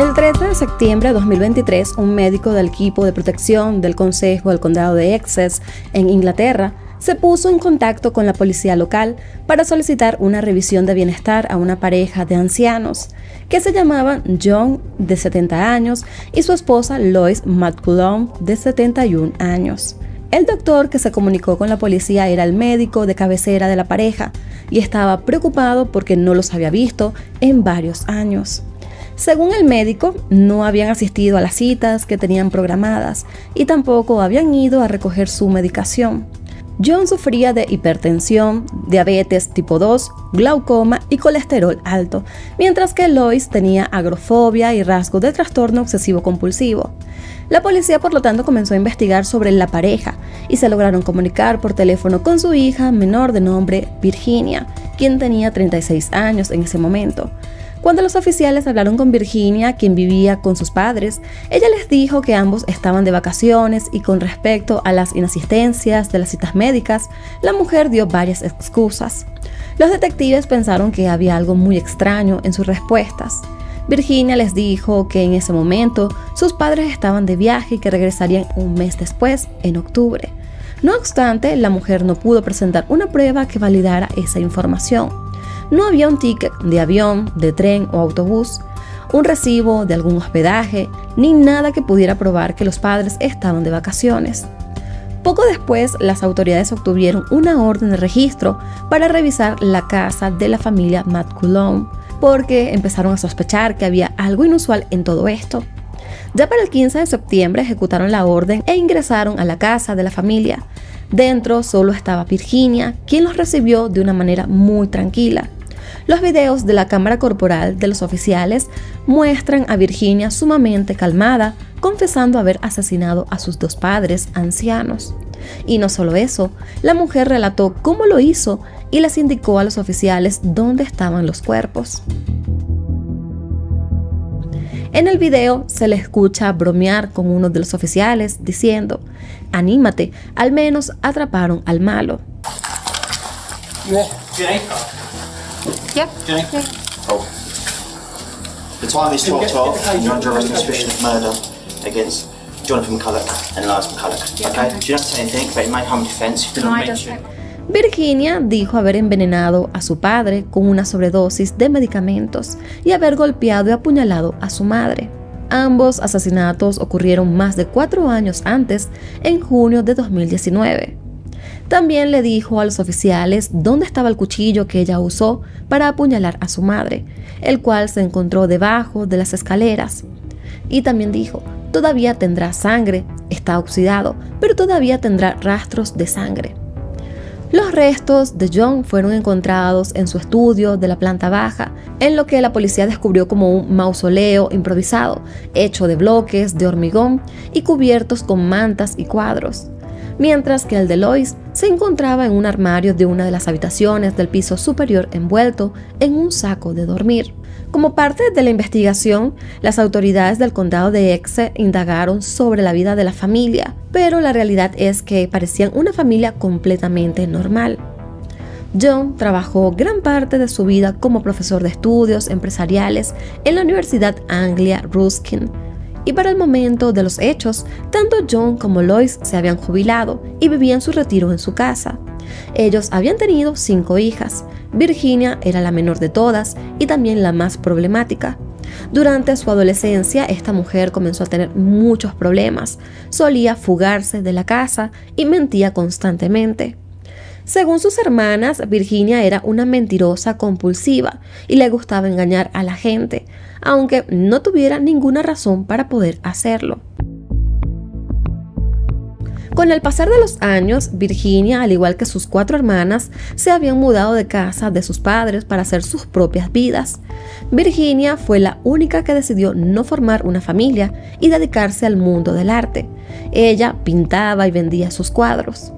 El 13 de septiembre de 2023, un médico del equipo de protección del Consejo del Condado de Essex, en Inglaterra, se puso en contacto con la policía local para solicitar una revisión de bienestar a una pareja de ancianos que se llamaban John, de 70 años, y su esposa Lois McCullum, de 71 años. El doctor que se comunicó con la policía era el médico de cabecera de la pareja y estaba preocupado porque no los había visto en varios años. Según el médico, no habían asistido a las citas que tenían programadas y tampoco habían ido a recoger su medicación. John sufría de hipertensión, diabetes tipo 2, glaucoma y colesterol alto, mientras que Lois tenía agrofobia y rasgos de trastorno obsesivo compulsivo. La policía, por lo tanto, comenzó a investigar sobre la pareja y se lograron comunicar por teléfono con su hija menor de nombre Virginia, quien tenía 36 años en ese momento. Cuando los oficiales hablaron con Virginia, quien vivía con sus padres, ella les dijo que ambos estaban de vacaciones y con respecto a las inasistencias de las citas médicas, la mujer dio varias excusas. Los detectives pensaron que había algo muy extraño en sus respuestas. Virginia les dijo que en ese momento sus padres estaban de viaje y que regresarían un mes después, en octubre. No obstante, la mujer no pudo presentar una prueba que validara esa información. No había un ticket de avión, de tren o autobús, un recibo de algún hospedaje, ni nada que pudiera probar que los padres estaban de vacaciones. Poco después, las autoridades obtuvieron una orden de registro para revisar la casa de la familia McCullum, porque empezaron a sospechar que había algo inusual en todo esto. Ya para el 15 de septiembre ejecutaron la orden e ingresaron a la casa de la familia. Dentro solo estaba Virginia, quien los recibió de una manera muy tranquila. Los videos de la cámara corporal de los oficiales muestran a Virginia sumamente calmada, confesando haber asesinado a sus dos padres ancianos. Y no solo eso, la mujer relató cómo lo hizo y les indicó a los oficiales dónde estaban los cuerpos. En el video se le escucha bromear con uno de los oficiales diciendo: "Anímate, al menos atraparon al malo". Yep. Jenny? Oh. The time is 12:12 and you're under arrest on suspicion of murder against Jonathan McCulloch and Elias McCulloch. Okay? You don't have to say anything, but it may harm defense. You didn't mention. Virginia dijo haber envenenado a su padre con una sobredosis de medicamentos y haber golpeado y apuñalado a su madre. Ambos asesinatos ocurrieron más de 4 años antes, en junio de 2019. También le dijo a los oficiales dónde estaba el cuchillo que ella usó para apuñalar a su madre, el cual se encontró debajo de las escaleras. Y también dijo: "Todavía tendrá sangre, está oxidado, pero todavía tendrá rastros de sangre". Los restos de John fueron encontrados en su estudio de la planta baja, en lo que la policía descubrió como un mausoleo improvisado, hecho de bloques de hormigón y cubiertos con mantas y cuadros. Mientras que el de Lois se encontraba en un armario de una de las habitaciones del piso superior envuelto en un saco de dormir. Como parte de la investigación, las autoridades del condado de Essex indagaron sobre la vida de la familia, pero la realidad es que parecían una familia completamente normal. John trabajó gran parte de su vida como profesor de estudios empresariales en la Universidad Anglia Ruskin, y para el momento de los hechos, tanto John como Lois se habían jubilado y vivían su retiro en su casa. Ellos habían tenido 5 hijas. Virginia era la menor de todas y también la más problemática. Durante su adolescencia, esta mujer comenzó a tener muchos problemas. Solía fugarse de la casa y mentía constantemente. Según sus hermanas, Virginia era una mentirosa compulsiva y le gustaba engañar a la gente, aunque no tuviera ninguna razón para poder hacerlo. Con el pasar de los años, Virginia, al igual que sus 4 hermanas, se habían mudado de casa de sus padres para hacer sus propias vidas. Virginia fue la única que decidió no formar una familia y dedicarse al mundo del arte. Ella pintaba y vendía sus cuadros.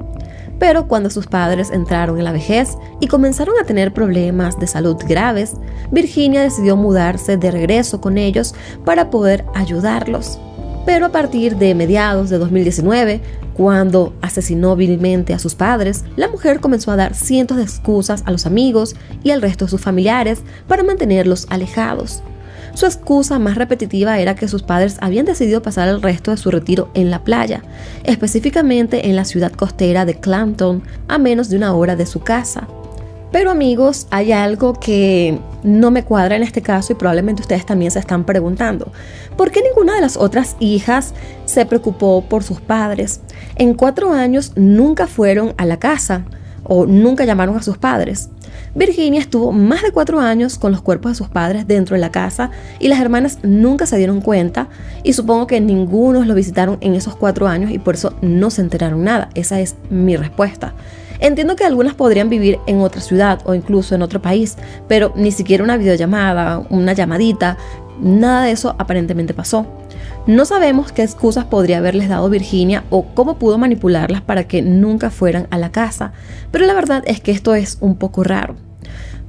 Pero cuando sus padres entraron en la vejez y comenzaron a tener problemas de salud graves, Virginia decidió mudarse de regreso con ellos para poder ayudarlos. Pero a partir de mediados de 2019, cuando asesinó vilmente a sus padres, la mujer comenzó a dar cientos de excusas a los amigos y al resto de sus familiares para mantenerlos alejados. Su excusa más repetitiva era que sus padres habían decidido pasar el resto de su retiro en la playa, específicamente en la ciudad costera de Clapton, a menos de 1 hora de su casa. Pero amigos, hay algo que no me cuadra en este caso y probablemente ustedes también se están preguntando. ¿Por qué ninguna de las otras hijas se preocupó por sus padres? En 4 años nunca fueron a la casa o nunca llamaron a sus padres. Virginia estuvo más de 4 años con los cuerpos de sus padres dentro de la casa y las hermanas nunca se dieron cuenta y supongo que ninguno lo visitaron en esos 4 años y por eso no se enteraron nada. Esa es mi respuesta. Entiendo que algunas podrían vivir en otra ciudad o incluso en otro país, pero ni siquiera una videollamada, una llamadita, nada de eso aparentemente pasó. No sabemos qué excusas podría haberles dado Virginia o cómo pudo manipularlas para que nunca fueran a la casa, pero la verdad es que esto es un poco raro.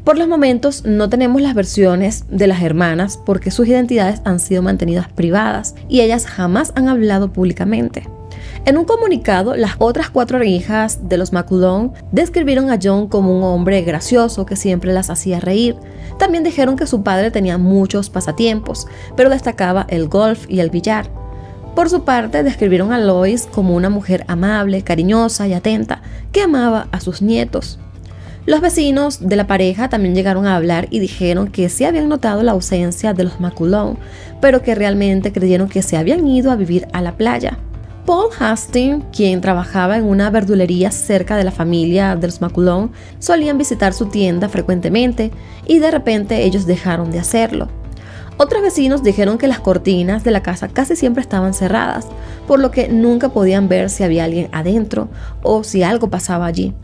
Por los momentos no tenemos las versiones de las hermanas porque sus identidades han sido mantenidas privadas y ellas jamás han hablado públicamente. En un comunicado, las otras 4 hijas de los McCullon describieron a John como un hombre gracioso que siempre las hacía reír. También dijeron que su padre tenía muchos pasatiempos, pero destacaba el golf y el billar. Por su parte, describieron a Lois como una mujer amable, cariñosa y atenta, que amaba a sus nietos. Los vecinos de la pareja también llegaron a hablar y dijeron que sí habían notado la ausencia de los McCullon, pero que realmente creyeron que se habían ido a vivir a la playa. Paul Hastings, quien trabajaba en una verdulería cerca de la familia de los McCullon, solían visitar su tienda frecuentemente y de repente ellos dejaron de hacerlo. Otros vecinos dijeron que las cortinas de la casa casi siempre estaban cerradas, por lo que nunca podían ver si había alguien adentro o si algo pasaba allí.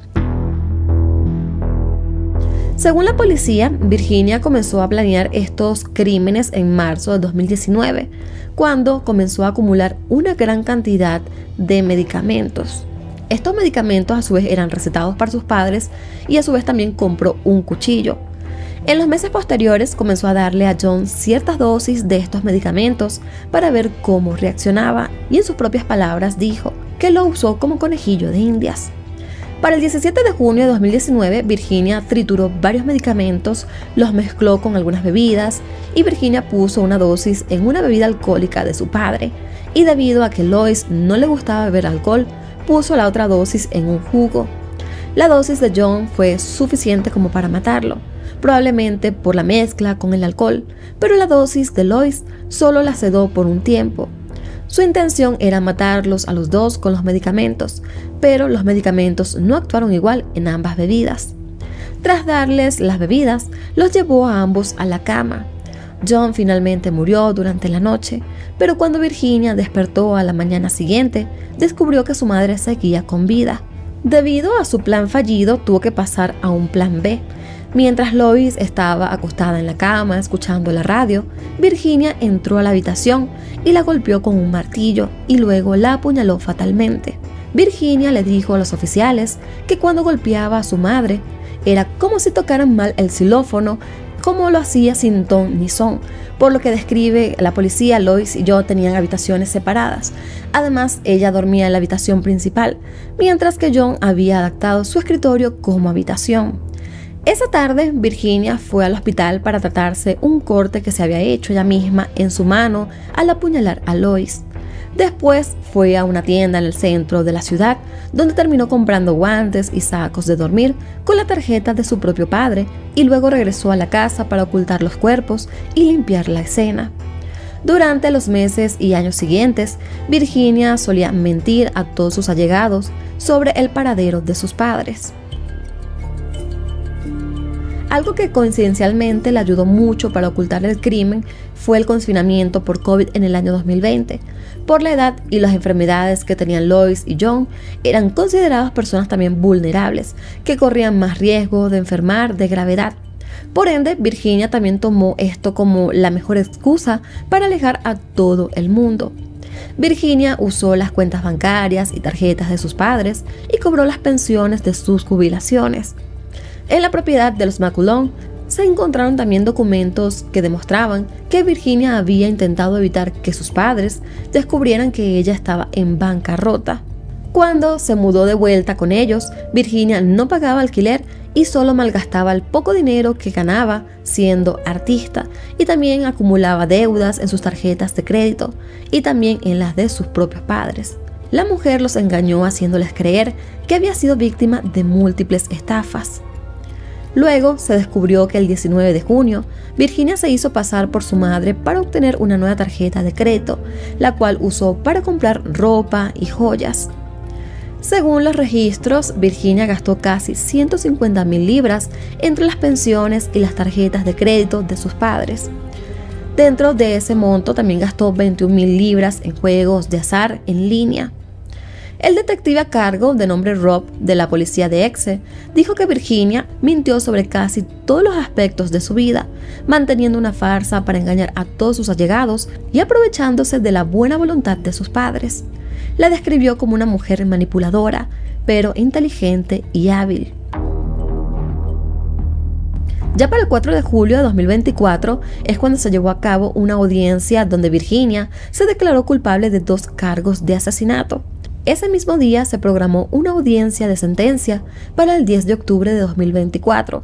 Según la policía, Virginia comenzó a planear estos crímenes en marzo de 2019, cuando comenzó a acumular una gran cantidad de medicamentos. Estos medicamentos a su vez eran recetados por sus padres y a su vez también compró un cuchillo. En los meses posteriores comenzó a darle a John ciertas dosis de estos medicamentos para ver cómo reaccionaba y en sus propias palabras dijo que lo usó como conejillo de indias. Para el 17 de junio de 2019, Virginia trituró varios medicamentos, los mezcló con algunas bebidas y Virginia puso una dosis en una bebida alcohólica de su padre. Y debido a que Lois no le gustaba beber alcohol, puso la otra dosis en un jugo. La dosis de John fue suficiente como para matarlo, probablemente por la mezcla con el alcohol, pero la dosis de Lois solo la sedó por un tiempo. Su intención era matarlos a los dos con los medicamentos, pero los medicamentos no actuaron igual en ambas bebidas. Tras darles las bebidas, los llevó a ambos a la cama. John finalmente murió durante la noche, pero cuando Virginia despertó a la mañana siguiente, descubrió que su madre seguía con vida. Debido a su plan fallido, tuvo que pasar a un plan B. Mientras Lois estaba acostada en la cama escuchando la radio, Virginia entró a la habitación y la golpeó con un martillo y luego la apuñaló fatalmente. Virginia le dijo a los oficiales que cuando golpeaba a su madre era como si tocaran mal el xilófono, como lo hacía sin ton ni son, por lo que describe la policía. Lois y yo tenían habitaciones separadas. Además, ella dormía en la habitación principal, mientras que John había adaptado su escritorio como habitación. Esa tarde, Virginia fue al hospital para tratarse un corte que se había hecho ella misma en su mano al apuñalar a Lois. Después fue a una tienda en el centro de la ciudad, donde terminó comprando guantes y sacos de dormir con la tarjeta de su propio padre y luego regresó a la casa para ocultar los cuerpos y limpiar la escena. Durante los meses y años siguientes, Virginia solía mentir a todos sus allegados sobre el paradero de sus padres. Algo que coincidencialmente le ayudó mucho para ocultar el crimen fue el confinamiento por COVID en el año 2020. Por la edad y las enfermedades que tenían Lois y John, eran consideradas personas también vulnerables, que corrían más riesgo de enfermar de gravedad. Por ende, Virginia también tomó esto como la mejor excusa para alejar a todo el mundo. Virginia usó las cuentas bancarias y tarjetas de sus padres y cobró las pensiones de sus jubilaciones. En la propiedad de los McCullon se encontraron también documentos que demostraban que Virginia había intentado evitar que sus padres descubrieran que ella estaba en bancarrota. Cuando se mudó de vuelta con ellos, Virginia no pagaba alquiler y solo malgastaba el poco dinero que ganaba siendo artista, y también acumulaba deudas en sus tarjetas de crédito y también en las de sus propios padres. La mujer los engañó haciéndoles creer que había sido víctima de múltiples estafas. Luego se descubrió que el 19 de junio, Virginia se hizo pasar por su madre para obtener una nueva tarjeta de crédito, la cual usó para comprar ropa y joyas. Según los registros, Virginia gastó casi 150.000 libras entre las pensiones y las tarjetas de crédito de sus padres. Dentro de ese monto también gastó 21.000 libras en juegos de azar en línea. El detective a cargo, de nombre Rob, de la policía de Essex, dijo que Virginia mintió sobre casi todos los aspectos de su vida, manteniendo una farsa para engañar a todos sus allegados y aprovechándose de la buena voluntad de sus padres. La describió como una mujer manipuladora, pero inteligente y hábil. Ya para el 4 de julio de 2024 es cuando se llevó a cabo una audiencia donde Virginia se declaró culpable de 2 cargos de asesinato. Ese mismo día se programó una audiencia de sentencia para el 10 de octubre de 2024.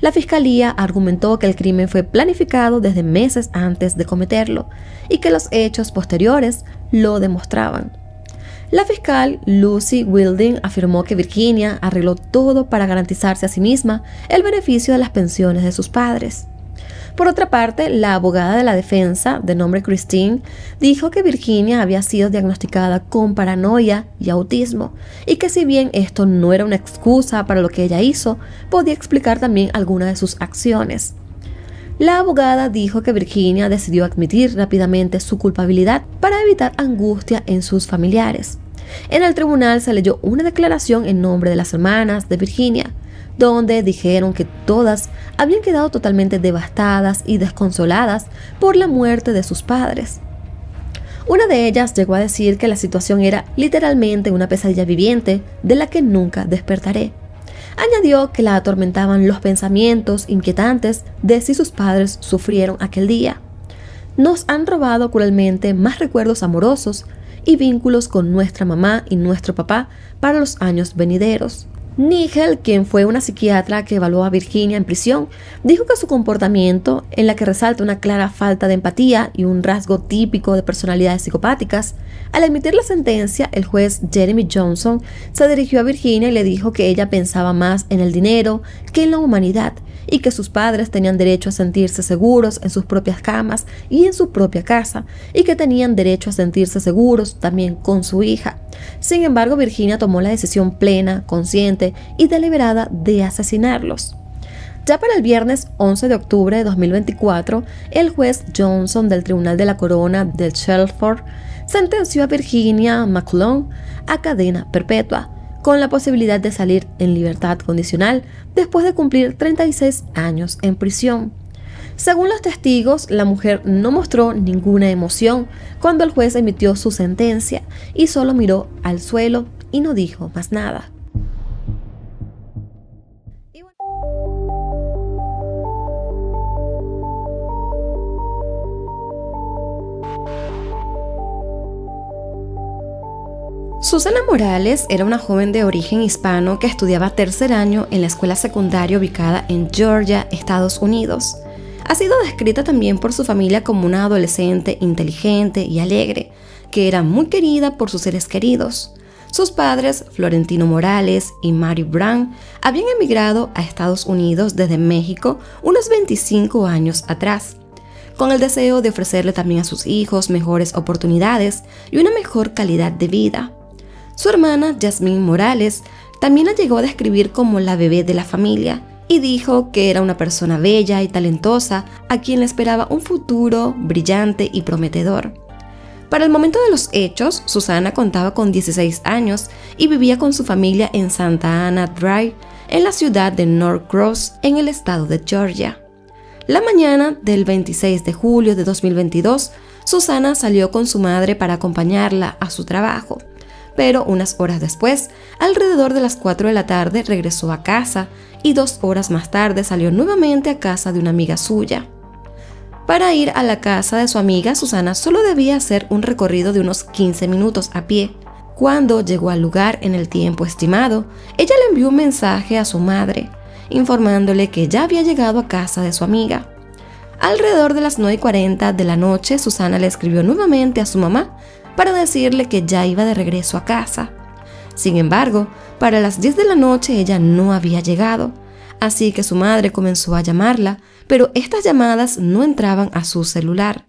La fiscalía argumentó que el crimen fue planificado desde meses antes de cometerlo y que los hechos posteriores lo demostraban. La fiscal Lucy Wilding afirmó que Virginia arregló todo para garantizarse a sí misma el beneficio de las pensiones de sus padres. Por otra parte, la abogada de la defensa, de nombre Christine, dijo que Virginia había sido diagnosticada con paranoia y autismo, y que si bien esto no era una excusa para lo que ella hizo, podía explicar también algunas de sus acciones. La abogada dijo que Virginia decidió admitir rápidamente su culpabilidad para evitar angustia en sus familiares. En el tribunal se leyó una declaración en nombre de las hermanas de Virginia, donde dijeron que todas habían quedado totalmente devastadas y desconsoladas por la muerte de sus padres. Una de ellas llegó a decir que la situación era literalmente una pesadilla viviente de la que nunca despertaré. Añadió que la atormentaban los pensamientos inquietantes de si sus padres sufrieron aquel día. Nos han robado cruelmente más recuerdos amorosos y vínculos con nuestra mamá y nuestro papá para los años venideros. Nigel, quien fue una psiquiatra que evaluó a Virginia en prisión, dijo que su comportamiento, en la que resalta una clara falta de empatía y un rasgo típico de personalidades psicopáticas, al emitir la sentencia, el juez Jeremy Johnson se dirigió a Virginia y le dijo que ella pensaba más en el dinero que en la humanidad y que sus padres tenían derecho a sentirse seguros en sus propias camas y en su propia casa, y que tenían derecho a sentirse seguros también con su hija. Sin embargo, Virginia tomó la decisión plena, consciente y deliberada de asesinarlos. Ya para el viernes 11 de octubre de 2024, el juez Johnson del Tribunal de la Corona de Chelmsford sentenció a Virginia McClellan a cadena perpetua, con la posibilidad de salir en libertad condicional después de cumplir 36 años en prisión. Según los testigos, la mujer no mostró ninguna emoción cuando el juez emitió su sentencia y solo miró al suelo y no dijo más nada. Susana Morales era una joven de origen hispano que estudiaba tercer año en la escuela secundaria ubicada en Georgia, Estados Unidos. Ha sido descrita también por su familia como una adolescente inteligente y alegre, que era muy querida por sus seres queridos. Sus padres, Florentino Morales y Mary Brown, habían emigrado a Estados Unidos desde México unos 25 años atrás, con el deseo de ofrecerle también a sus hijos mejores oportunidades y una mejor calidad de vida. Su hermana, Jasmine Morales, también la llegó a describir como la bebé de la familia y dijo que era una persona bella y talentosa a quien le esperaba un futuro brillante y prometedor. Para el momento de los hechos, Susana contaba con 16 años y vivía con su familia en Santa Ana Drive, en la ciudad de North Cross, en el estado de Georgia. La mañana del 26 de julio de 2022, Susana salió con su madre para acompañarla a su trabajo. Pero unas horas después, alrededor de las 4 de la tarde, regresó a casa y 2 horas más tarde salió nuevamente a casa de una amiga suya. Para ir a la casa de su amiga, Susana solo debía hacer un recorrido de unos 15 minutos a pie. Cuando llegó al lugar en el tiempo estimado, ella le envió un mensaje a su madre informándole que ya había llegado a casa de su amiga. Alrededor de las 9:40 de la noche, Susana le escribió nuevamente a su mamá para decirle que ya iba de regreso a casa. Sin embargo, para las 10 de la noche ella no había llegado, así que su madre comenzó a llamarla, pero estas llamadas no entraban a su celular.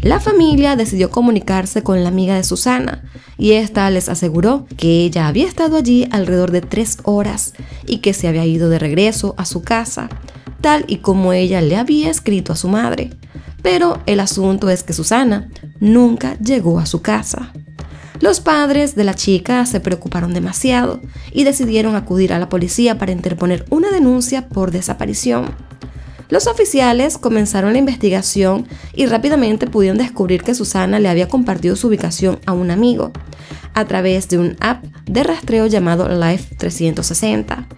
La familia decidió comunicarse con la amiga de Susana y esta les aseguró que ella había estado allí alrededor de 3 horas y que se había ido de regreso a su casa, tal y como ella le había escrito a su madre. Pero el asunto es que Susana nunca llegó a su casa. Los padres de la chica se preocuparon demasiado y decidieron acudir a la policía para interponer una denuncia por desaparición. Los oficiales comenzaron la investigación y rápidamente pudieron descubrir que Susana le había compartido su ubicación a un amigo a través de un app de rastreo llamado Life 360.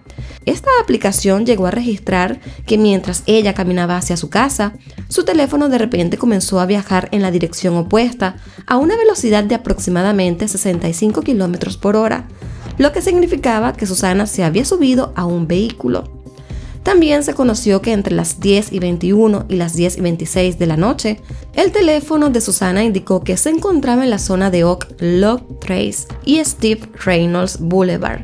Esta aplicación llegó a registrar que mientras ella caminaba hacia su casa, su teléfono de repente comenzó a viajar en la dirección opuesta a una velocidad de aproximadamente 65 km por hora, lo que significaba que Susana se había subido a un vehículo. También se conoció que entre las 10:21 y las 10:26 de la noche, el teléfono de Susana indicó que se encontraba en la zona de Oak Log Trace y Steve Reynolds Boulevard,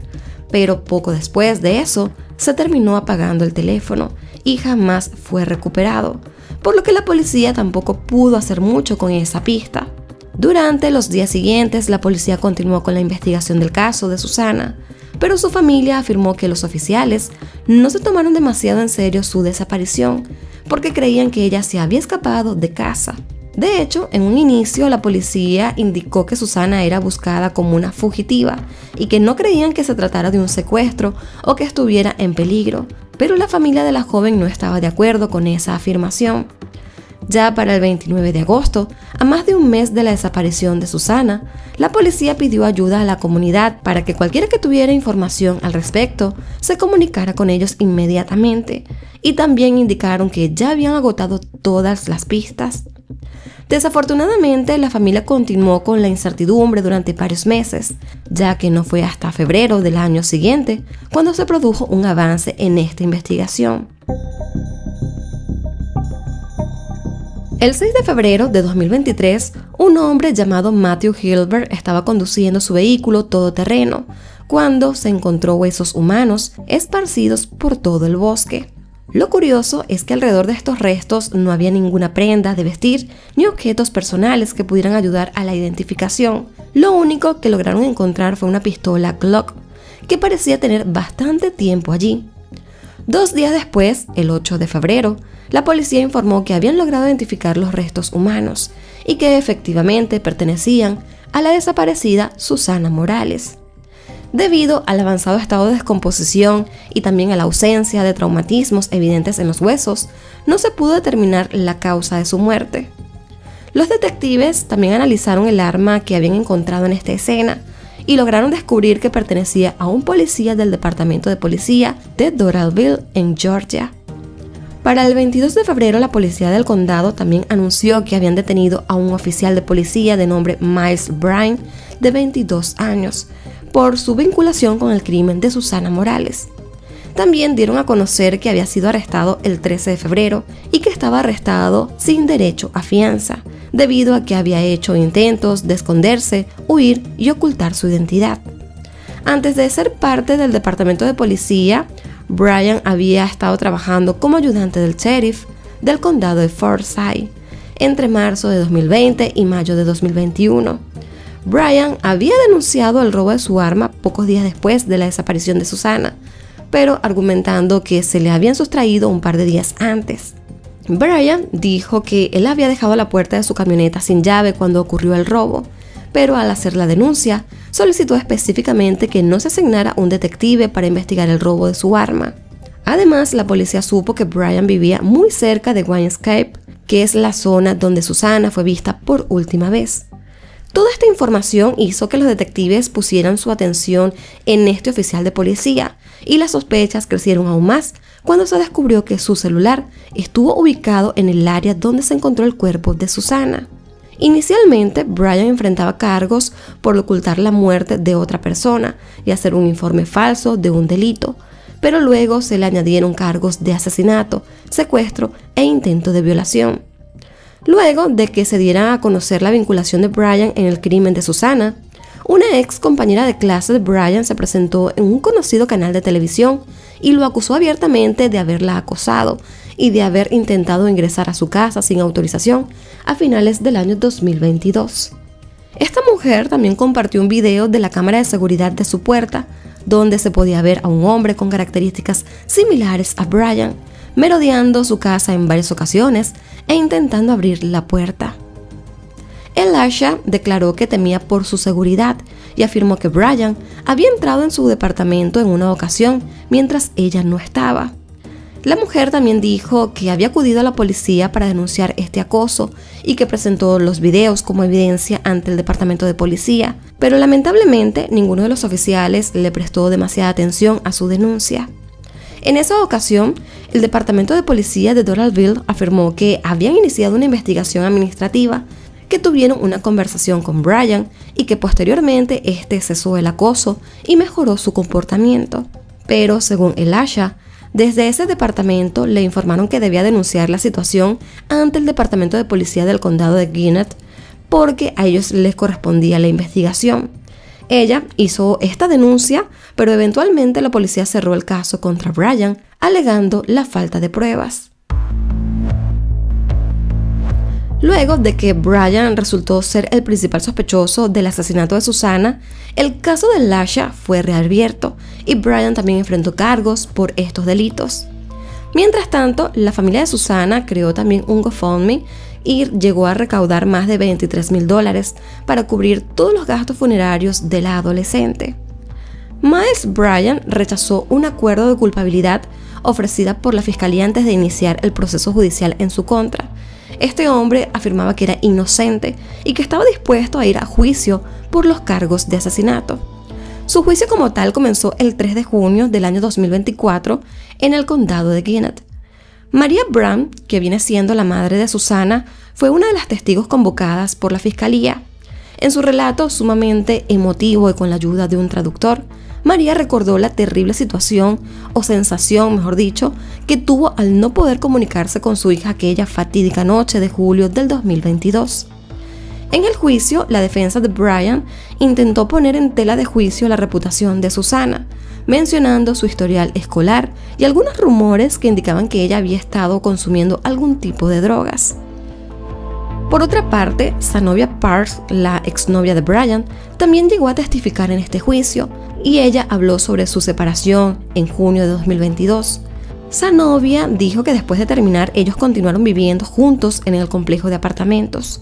pero poco después de eso se terminó apagando el teléfono y jamás fue recuperado, por lo que la policía tampoco pudo hacer mucho con esa pista. Durante los días siguientes, la policía continuó con la investigación del caso de Susana, pero su familia afirmó que los oficiales no se tomaron demasiado en serio su desaparición, porque creían que ella se había escapado de casa. De hecho, en un inicio la policía indicó que Susana era buscada como una fugitiva y que no creían que se tratara de un secuestro o que estuviera en peligro, pero la familia de la joven no estaba de acuerdo con esa afirmación. Ya para el 29 de agosto, a más de un mes de la desaparición de Susana, la policía pidió ayuda a la comunidad para que cualquiera que tuviera información al respecto se comunicara con ellos inmediatamente, y también indicaron que ya habían agotado todas las pistas. Desafortunadamente, la familia continuó con la incertidumbre durante varios meses, ya que no fue hasta febrero del año siguiente cuando se produjo un avance en esta investigación. El 6 de febrero de 2023, un hombre llamado Matthew Hilbert estaba conduciendo su vehículo todoterreno cuando se encontró huesos humanos esparcidos por todo el bosque. Lo curioso es que alrededor de estos restos no había ninguna prenda de vestir ni objetos personales que pudieran ayudar a la identificación. Lo único que lograron encontrar fue una pistola Glock, que parecía tener bastante tiempo allí. 2 días después, el 8 de febrero, la policía informó que habían logrado identificar los restos humanos y que efectivamente pertenecían a la desaparecida Susana Morales. Debido al avanzado estado de descomposición y también a la ausencia de traumatismos evidentes en los huesos, no se pudo determinar la causa de su muerte. Los detectives también analizaron el arma que habían encontrado en esta escena y lograron descubrir que pertenecía a un policía del departamento de policía de Doraville, en Georgia. Para el 22 de febrero, la policía del condado también anunció que habían detenido a un oficial de policía de nombre Miles Bryan, de 22 años, por su vinculación con el crimen de Susana Morales. También dieron a conocer que había sido arrestado el 13 de febrero y que estaba arrestado sin derecho a fianza, debido a que había hecho intentos de esconderse, huir y ocultar su identidad. Antes de ser parte del departamento de policía, Bryan había estado trabajando como ayudante del sheriff del condado de Forsyth entre marzo de 2020 y mayo de 2021. Bryan había denunciado el robo de su arma pocos días después de la desaparición de Susana, pero argumentando que se le habían sustraído un par de días antes. Bryan dijo que él había dejado la puerta de su camioneta sin llave cuando ocurrió el robo, pero al hacer la denuncia, solicitó específicamente que no se asignara un detective para investigar el robo de su arma. Además, la policía supo que Bryan vivía muy cerca de Winescape, que es la zona donde Susana fue vista por última vez. Toda esta información hizo que los detectives pusieran su atención en este oficial de policía, y las sospechas crecieron aún más cuando se descubrió que su celular estuvo ubicado en el área donde se encontró el cuerpo de Susana. Inicialmente, Brian enfrentaba cargos por ocultar la muerte de otra persona y hacer un informe falso de un delito, pero luego se le añadieron cargos de asesinato, secuestro e intento de violación. Luego de que se diera a conocer la vinculación de Brian en el crimen de Susana, una ex compañera de clase de Brian se presentó en un conocido canal de televisión y lo acusó abiertamente de haberla acosado y de haber intentado ingresar a su casa sin autorización a finales del año 2022. Esta mujer también compartió un video de la cámara de seguridad de su puerta, donde se podía ver a un hombre con características similares a Brian, merodeando su casa en varias ocasiones e intentando abrir la puerta. Elisha declaró que temía por su seguridad y afirmó que Brian había entrado en su departamento en una ocasión mientras ella no estaba. La mujer también dijo que había acudido a la policía para denunciar este acoso y que presentó los videos como evidencia ante el departamento de policía, pero lamentablemente ninguno de los oficiales le prestó demasiada atención a su denuncia. En esa ocasión, el departamento de policía de Doraville afirmó que habían iniciado una investigación administrativa, que tuvieron una conversación con Brian y que posteriormente este cesó el acoso y mejoró su comportamiento. Pero según Elisha, desde ese departamento le informaron que debía denunciar la situación ante el departamento de policía del condado de Gwinnett porque a ellos les correspondía la investigación. Ella hizo esta denuncia, pero eventualmente la policía cerró el caso contra Brian, alegando la falta de pruebas. Luego de que Brian resultó ser el principal sospechoso del asesinato de Susana, el caso de Elisha fue reabierto y Brian también enfrentó cargos por estos delitos. Mientras tanto, la familia de Susana creó también un GoFundMe y llegó a recaudar más de $23,000 para cubrir todos los gastos funerarios de la adolescente. Miles Bryan rechazó un acuerdo de culpabilidad ofrecida por la fiscalía antes de iniciar el proceso judicial en su contra. Este hombre afirmaba que era inocente y que estaba dispuesto a ir a juicio por los cargos de asesinato. Su juicio como tal comenzó el 3 de junio del año 2024 en el condado de Gwinnett. Maria Brown, que viene siendo la madre de Susana, fue una de las testigos convocadas por la fiscalía. En su relato sumamente emotivo y con la ayuda de un traductor, María recordó la terrible situación, o sensación, mejor dicho, que tuvo al no poder comunicarse con su hija aquella fatídica noche de julio del 2022. En el juicio, la defensa de Bryan intentó poner en tela de juicio la reputación de Susana, mencionando su historial escolar y algunos rumores que indicaban que ella había estado consumiendo algún tipo de drogas. Por otra parte, Zenobia Parks, la exnovia de Bryan, también llegó a testificar en este juicio, y ella habló sobre su separación en junio de 2022. Zenobia dijo que después de terminar, ellos continuaron viviendo juntos en el complejo de apartamentos.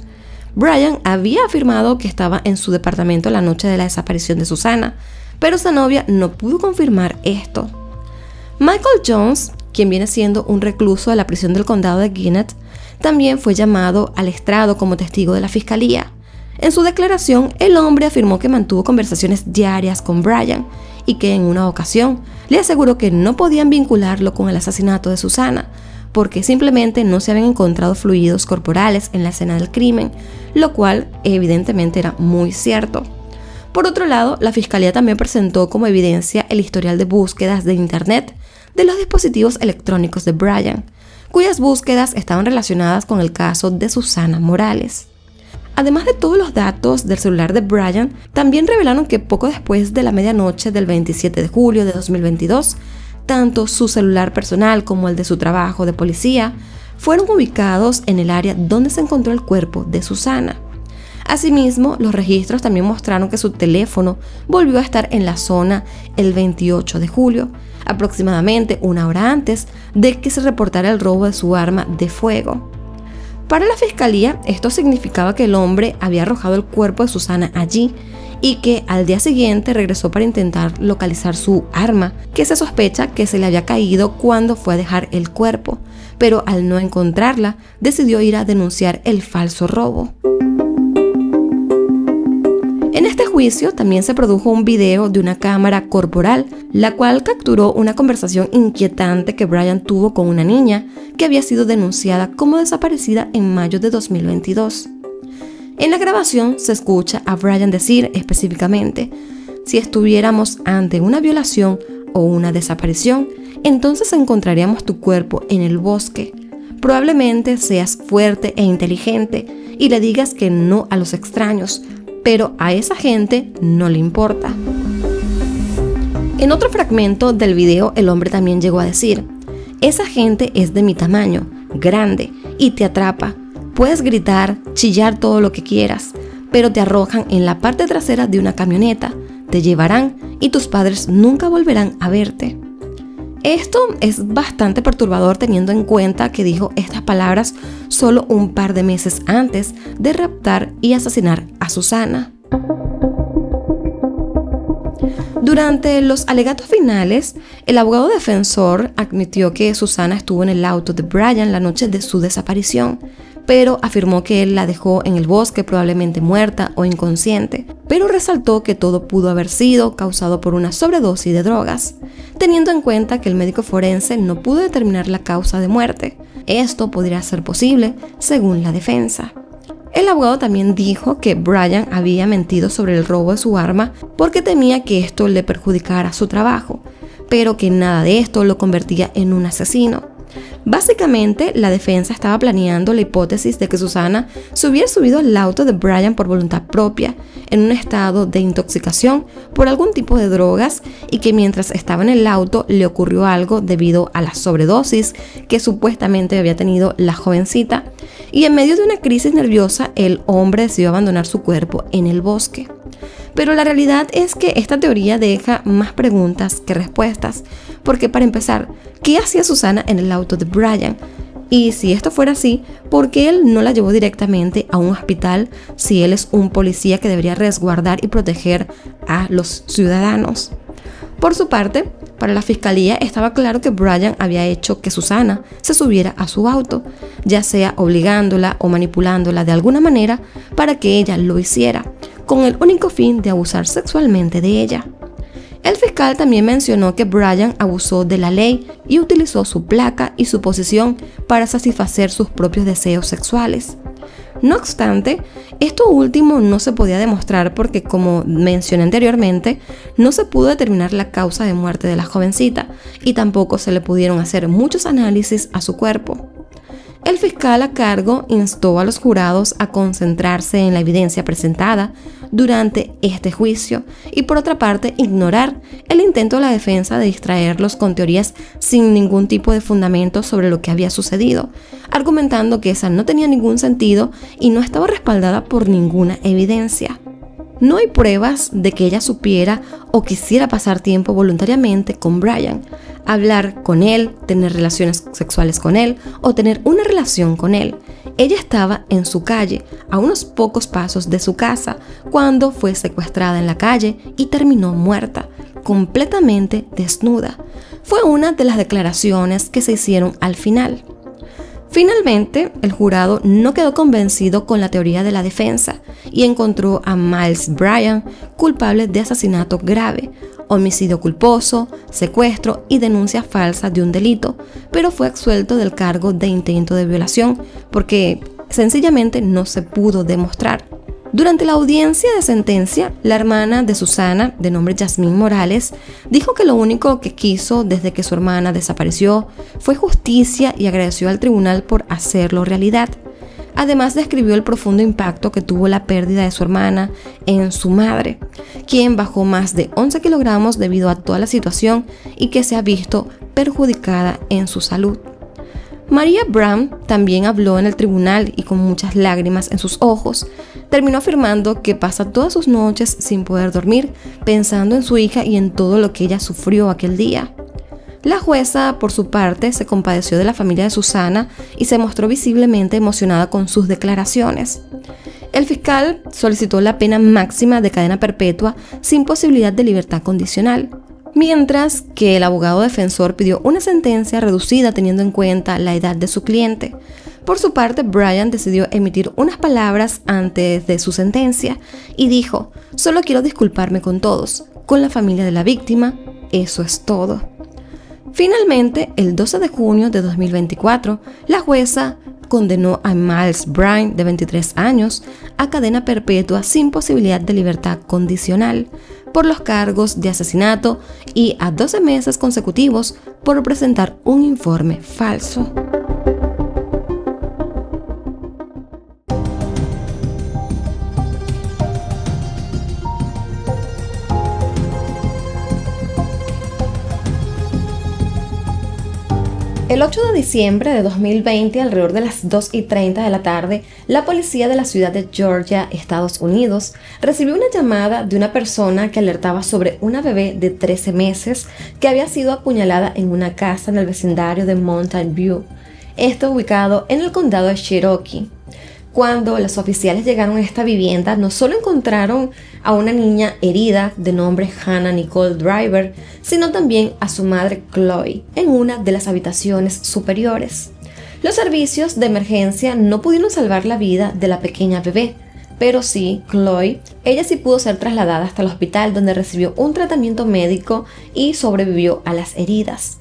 Bryan había afirmado que estaba en su departamento la noche de la desaparición de Susana, pero Zenobia no pudo confirmar esto. Michael Jones, quien viene siendo un recluso de la prisión del condado de Gwinnett, también fue llamado al estrado como testigo de la fiscalía. En su declaración, el hombre afirmó que mantuvo conversaciones diarias con Bryan y que en una ocasión le aseguró que no podían vincularlo con el asesinato de Susana, porque simplemente no se habían encontrado fluidos corporales en la escena del crimen, lo cual evidentemente era muy cierto. Por otro lado, la fiscalía también presentó como evidencia el historial de búsquedas de internet de los dispositivos electrónicos de Bryan, cuyas búsquedas estaban relacionadas con el caso de Susana Morales. Además de todos los datos del celular de Bryan, también revelaron que poco después de la medianoche del 27 de julio de 2022, tanto su celular personal como el de su trabajo de policía fueron ubicados en el área donde se encontró el cuerpo de Susana. Asimismo, los registros también mostraron que su teléfono volvió a estar en la zona el 28 de julio, aproximadamente una hora antes de que se reportara el robo de su arma de fuego. Para la fiscalía, esto significaba que el hombre había arrojado el cuerpo de Susana allí y que al día siguiente regresó para intentar localizar su arma, que se sospecha que se le había caído cuando fue a dejar el cuerpo, pero al no encontrarla, decidió ir a denunciar el falso robo. En este juicio también se produjo un video de una cámara corporal, la cual capturó una conversación inquietante que Bryan tuvo con una niña que había sido denunciada como desaparecida en mayo de 2022. En la grabación se escucha a Brian decir específicamente: si estuviéramos ante una violación o una desaparición, entonces encontraríamos tu cuerpo en el bosque. Probablemente seas fuerte e inteligente y le digas que no a los extraños, pero a esa gente no le importa. En otro fragmento del video, el hombre también llegó a decir: esa gente es de mi tamaño, grande, y te atrapa. Puedes gritar, chillar todo lo que quieras, pero te arrojan en la parte trasera de una camioneta, te llevarán y tus padres nunca volverán a verte. Esto es bastante perturbador teniendo en cuenta que dijo estas palabras solo un par de meses antes de raptar y asesinar a Susana. Durante los alegatos finales, el abogado defensor admitió que Susana estuvo en el auto de Brian la noche de su desaparición, pero afirmó que él la dejó en el bosque probablemente muerta o inconsciente, pero resaltó que todo pudo haber sido causado por una sobredosis de drogas, teniendo en cuenta que el médico forense no pudo determinar la causa de muerte. Esto podría ser posible según la defensa. El abogado también dijo que Brian había mentido sobre el robo de su arma porque temía que esto le perjudicara su trabajo, pero que nada de esto lo convertía en un asesino. Básicamente, la defensa estaba planeando la hipótesis de que Susana se hubiera subido al auto de Brian por voluntad propia, en un estado de intoxicación por algún tipo de drogas, y que mientras estaba en el auto le ocurrió algo debido a la sobredosis que supuestamente había tenido la jovencita, y en medio de una crisis nerviosa el hombre decidió abandonar su cuerpo en el bosque. Pero la realidad es que esta teoría deja más preguntas que respuestas, porque para empezar, ¿qué hacía Susana en el auto de Brian? Y si esto fuera así, ¿por qué él no la llevó directamente a un hospital si él es un policía que debería resguardar y proteger a los ciudadanos? Por su parte, para la fiscalía estaba claro que Brian había hecho que Susana se subiera a su auto, ya sea obligándola o manipulándola de alguna manera para que ella lo hiciera, con el único fin de abusar sexualmente de ella. El fiscal también mencionó que Brian abusó de la ley y utilizó su placa y su posición para satisfacer sus propios deseos sexuales. No obstante, esto último no se podía demostrar porque, como mencioné anteriormente, no se pudo determinar la causa de muerte de la jovencita y tampoco se le pudieron hacer muchos análisis a su cuerpo. El fiscal a cargo instó a los jurados a concentrarse en la evidencia presentada durante este juicio y, por otra parte, ignorar el intento de la defensa de distraerlos con teorías sin ningún tipo de fundamento sobre lo que había sucedido, argumentando que esa no tenía ningún sentido y no estaba respaldada por ninguna evidencia. No hay pruebas de que ella supiera o quisiera pasar tiempo voluntariamente con Brian, hablar con él, tener relaciones sexuales con él o tener una relación con él. Ella estaba en su calle, a unos pocos pasos de su casa, cuando fue secuestrada en la calle y terminó muerta, completamente desnuda. Fue una de las declaraciones que se hicieron al final. Finalmente, el jurado no quedó convencido con la teoría de la defensa y encontró a Miles Bryan culpable de asesinato grave, homicidio culposo, secuestro y denuncia falsa de un delito, pero fue absuelto del cargo de intento de violación porque sencillamente no se pudo demostrar. Durante la audiencia de sentencia, la hermana de Susana, de nombre Yasmín Morales, dijo que lo único que quiso desde que su hermana desapareció fue justicia y agradeció al tribunal por hacerlo realidad. Además, describió el profundo impacto que tuvo la pérdida de su hermana en su madre, quien bajó más de 11 kilogramos debido a toda la situación y que se ha visto perjudicada en su salud. María Brown también habló en el tribunal y con muchas lágrimas en sus ojos, terminó afirmando que pasa todas sus noches sin poder dormir, pensando en su hija y en todo lo que ella sufrió aquel día. La jueza, por su parte, se compadeció de la familia de Susana y se mostró visiblemente emocionada con sus declaraciones. El fiscal solicitó la pena máxima de cadena perpetua sin posibilidad de libertad condicional, mientras que el abogado defensor pidió una sentencia reducida teniendo en cuenta la edad de su cliente. Por su parte, Brian decidió emitir unas palabras antes de su sentencia y dijo: "Solo quiero disculparme con todos, con la familia de la víctima, eso es todo". Finalmente, el 12 de junio de 2024, la jueza condenó a Miles Bryant, de 23 años, a cadena perpetua sin posibilidad de libertad condicional por los cargos de asesinato y a 12 meses consecutivos por presentar un informe falso. El 8 de diciembre de 2020, alrededor de las 2:30 de la tarde, la policía de la ciudad de Georgia, Estados Unidos, recibió una llamada de una persona que alertaba sobre una bebé de 13 meses que había sido apuñalada en una casa en el vecindario de Mountain View, esto ubicado en el condado de Cherokee. Cuando los oficiales llegaron a esta vivienda, no solo encontraron a una niña herida de nombre Hannah Nicole Driver, sino también a su madre Chloe en una de las habitaciones superiores. Los servicios de emergencia no pudieron salvar la vida de la pequeña bebé, pero sí Chloe. Ella sí pudo ser trasladada hasta el hospital, donde recibió un tratamiento médico y sobrevivió a las heridas.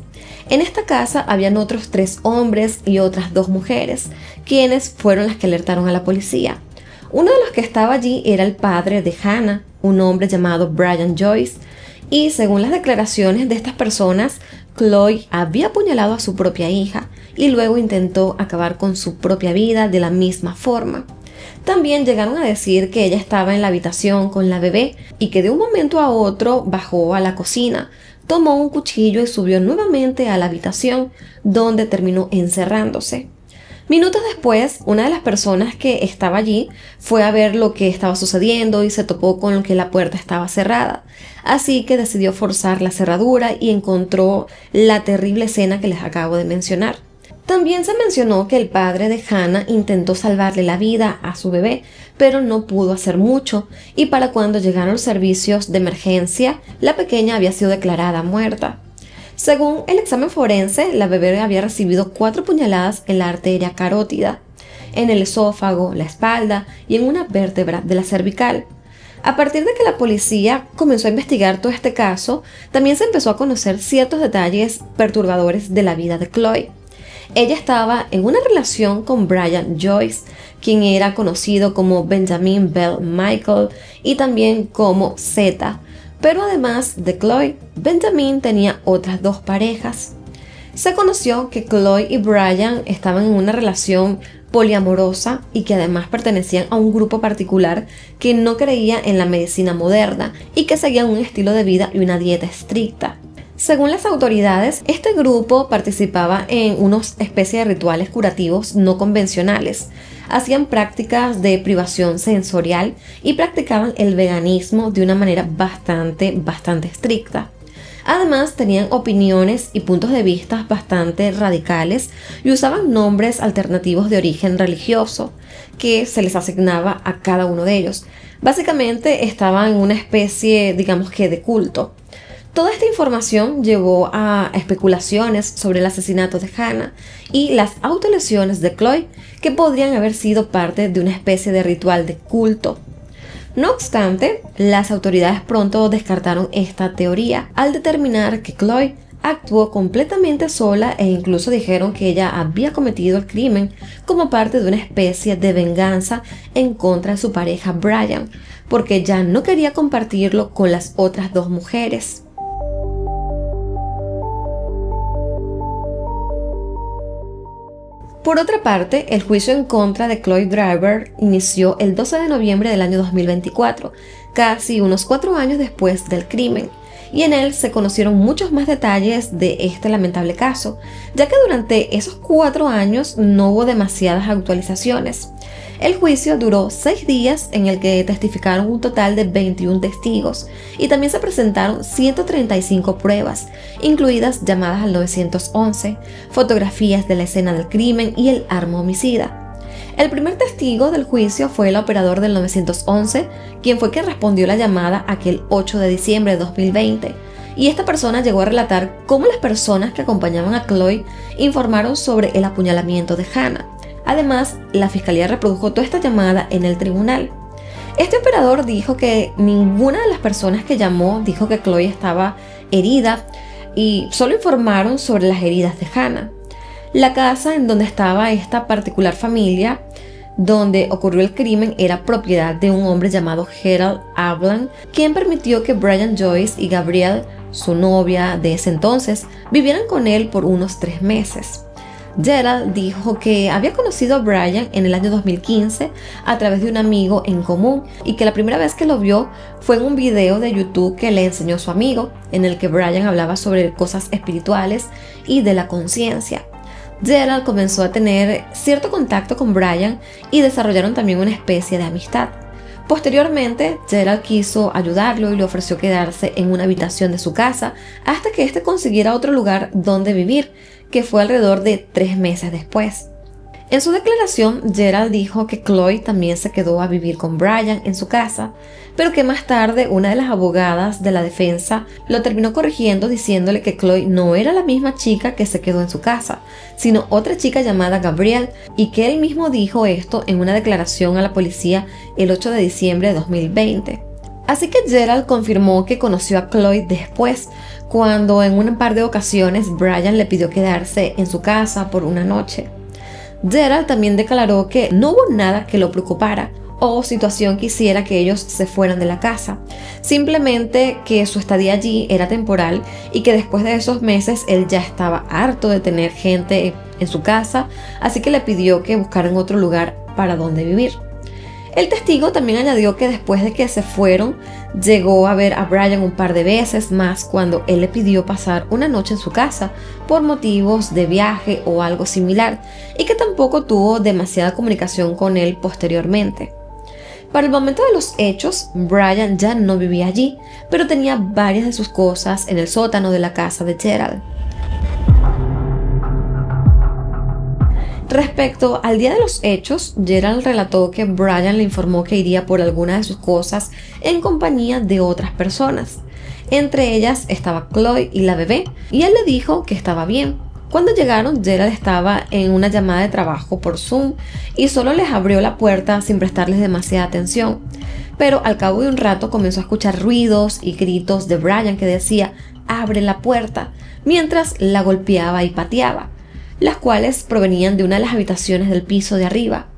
En esta casa habían otros 3 hombres y otras 2 mujeres, quienes fueron las que alertaron a la policía. Uno de los que estaba allí era el padre de Hannah, un hombre llamado Brian Joyce, y según las declaraciones de estas personas, Chloe había apuñalado a su propia hija y luego intentó acabar con su propia vida de la misma forma. También llegaron a decir que ella estaba en la habitación con la bebé y que de un momento a otro bajó a la cocina, tomó un cuchillo y subió nuevamente a la habitación, donde terminó encerrándose. Minutos después, una de las personas que estaba allí fue a ver lo que estaba sucediendo y se topó con que la puerta estaba cerrada. Así que decidió forzar la cerradura y encontró la terrible escena que les acabo de mencionar. También se mencionó que el padre de Hannah intentó salvarle la vida a su bebé, pero no pudo hacer mucho, y para cuando llegaron los servicios de emergencia, la pequeña había sido declarada muerta. Según el examen forense, la bebé había recibido 4 puñaladas en la arteria carótida, en el esófago, la espalda y en una vértebra de la cervical. A partir de que la policía comenzó a investigar todo este caso, también se empezó a conocer ciertos detalles perturbadores de la vida de Chloe. Ella estaba en una relación con Brian Joyce, quien era conocido como Benjamin Bell Michael y también como Z. Pero además de Chloe, Benjamin tenía otras 2 parejas. Se conoció que Chloe y Brian estaban en una relación poliamorosa y que además pertenecían a un grupo particular que no creía en la medicina moderna y que seguían un estilo de vida y una dieta estricta. Según las autoridades, este grupo participaba en una especie de rituales curativos no convencionales, hacían prácticas de privación sensorial y practicaban el veganismo de una manera bastante estricta. Además, tenían opiniones y puntos de vista bastante radicales y usaban nombres alternativos de origen religioso que se les asignaba a cada uno de ellos. Básicamente estaban en una especie, digamos que, de culto. Toda esta información llevó a especulaciones sobre el asesinato de Hannah y las autolesiones de Chloe, que podrían haber sido parte de una especie de ritual de culto. No obstante, las autoridades pronto descartaron esta teoría al determinar que Chloe actuó completamente sola e incluso dijeron que ella había cometido el crimen como parte de una especie de venganza en contra de su pareja Brian, porque ya no quería compartirlo con las otras 2 mujeres. Por otra parte, el juicio en contra de Chloe Driver inició el 12 de noviembre del año 2024, casi unos 4 años después del crimen, y en él se conocieron muchos más detalles de este lamentable caso, ya que durante esos 4 años no hubo demasiadas actualizaciones. El juicio duró 6 días en el que testificaron un total de 21 testigos y también se presentaron 135 pruebas, incluidas llamadas al 911, fotografías de la escena del crimen y el arma homicida. El primer testigo del juicio fue el operador del 911, quien fue quien respondió la llamada aquel 8 de diciembre de 2020. Y esta persona llegó a relatar cómo las personas que acompañaban a Chloe informaron sobre el apuñalamiento de Hannah. Además, la fiscalía reprodujo toda esta llamada en el tribunal. Este operador dijo que ninguna de las personas que llamó dijo que Chloe estaba herida y solo informaron sobre las heridas de Hannah. La casa en donde estaba esta particular familia donde ocurrió el crimen era propiedad de un hombre llamado Gerald Ablan, quien permitió que Brian Joyce y Gabrielle, su novia de ese entonces, vivieran con él por unos 3 meses. Gerald dijo que había conocido a Brian en el año 2015 a través de un amigo en común y que la primera vez que lo vio fue en un video de YouTube que le enseñó su amigo, en el que Brian hablaba sobre cosas espirituales y de la conciencia. Gerald comenzó a tener cierto contacto con Brian y desarrollaron también una especie de amistad. Posteriormente, Gerald quiso ayudarlo y le ofreció quedarse en una habitación de su casa hasta que éste consiguiera otro lugar donde vivir, que fue alrededor de 3 meses después. En su declaración, Gerald dijo que Chloe también se quedó a vivir con Brian en su casa, pero que más tarde una de las abogadas de la defensa lo terminó corrigiendo diciéndole que Chloe no era la misma chica que se quedó en su casa, sino otra chica llamada Gabrielle, y que él mismo dijo esto en una declaración a la policía el 8 de diciembre de 2020. Así que Gerald confirmó que conoció a Chloe después, cuando en un par de ocasiones Brian le pidió quedarse en su casa por una noche. Gerald también declaró que no hubo nada que lo preocupara o situación que hiciera que ellos se fueran de la casa, simplemente que su estadía allí era temporal y que después de esos meses él ya estaba harto de tener gente en su casa, así que le pidió que buscaran otro lugar para donde vivir. El testigo también añadió que después de que se fueron, llegó a ver a Brian un par de veces más cuando él le pidió pasar una noche en su casa por motivos de viaje o algo similar, y que tampoco tuvo demasiada comunicación con él posteriormente. Para el momento de los hechos, Brian ya no vivía allí, pero tenía varias de sus cosas en el sótano de la casa de Gerald. Respecto al día de los hechos, Gerald relató que Brian le informó que iría por algunas de sus cosas en compañía de otras personas. Entre ellas estaba Chloe y la bebé, y él le dijo que estaba bien. Cuando llegaron, Gerald estaba en una llamada de trabajo por Zoom y solo les abrió la puerta sin prestarles demasiada atención. Pero al cabo de un rato comenzó a escuchar ruidos y gritos de Brian que decía «abre la puerta», mientras la golpeaba y pateaba, las cuales provenían de una de las habitaciones del piso de arriba.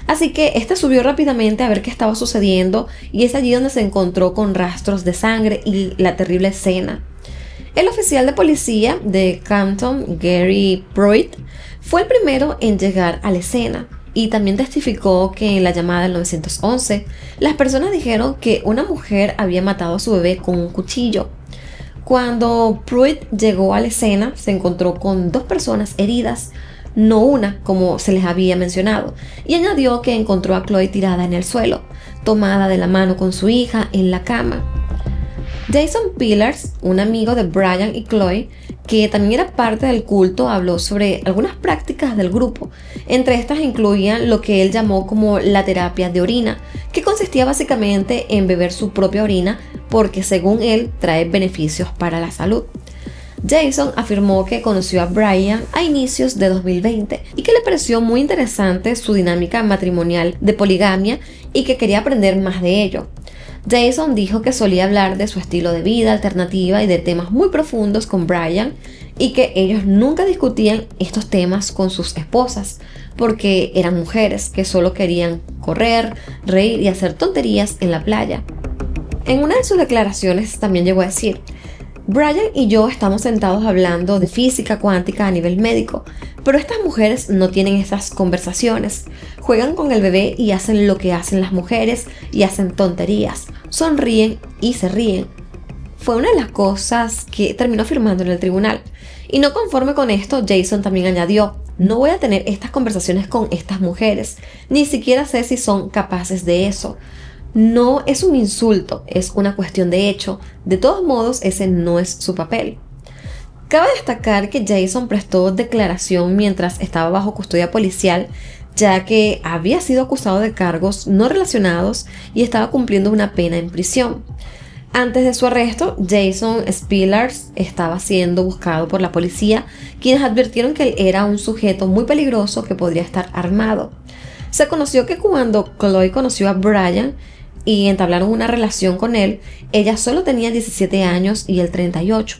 Así que este subió rápidamente a ver qué estaba sucediendo y es allí donde se encontró con rastros de sangre y la terrible escena. El oficial de policía de Canton, Gary Pruitt, fue el primero en llegar a la escena y también testificó que en la llamada del 911 las personas dijeron que una mujer había matado a su bebé con un cuchillo. Cuando Pruitt llegó a la escena, se encontró con 2 personas heridas, no una, como se les había mencionado, y añadió que encontró a Chloe tirada en el suelo, tomada de la mano con su hija en la cama. Jason Pillars, un amigo de Brian y Chloe, que también era parte del culto, habló sobre algunas prácticas del grupo. Entre estas incluían lo que él llamó como la terapia de orina, que consistía básicamente en beber su propia orina porque, según él, trae beneficios para la salud. Jason afirmó que conoció a Brian a inicios de 2020 y que le pareció muy interesante su dinámica matrimonial de poligamia y que quería aprender más de ello. Jason dijo que solía hablar de su estilo de vida alternativa y de temas muy profundos con Brian y que ellos nunca discutían estos temas con sus esposas porque eran mujeres que solo querían correr, reír y hacer tonterías en la playa. En una de sus declaraciones también llegó a decir: Brian y yo estamos sentados hablando de física cuántica a nivel médico, pero estas mujeres no tienen esas conversaciones. Juegan con el bebé y hacen lo que hacen las mujeres y hacen tonterías, sonríen y se ríen. Fue una de las cosas que terminó firmando en el tribunal. Y no conforme con esto, Jason también añadió: no voy a tener estas conversaciones con estas mujeres, ni siquiera sé si son capaces de eso. No es un insulto, es una cuestión de hecho. De todos modos, ese no es su papel. Cabe destacar que Jason prestó declaración mientras estaba bajo custodia policial, ya que había sido acusado de cargos no relacionados y estaba cumpliendo una pena en prisión. Antes de su arresto, Jason Pillars estaba siendo buscado por la policía, quienes advirtieron que él era un sujeto muy peligroso que podría estar armado. Se conoció que cuando Chloe conoció a Brian y entablaron una relación con él, ella solo tenía 17 años y él 38.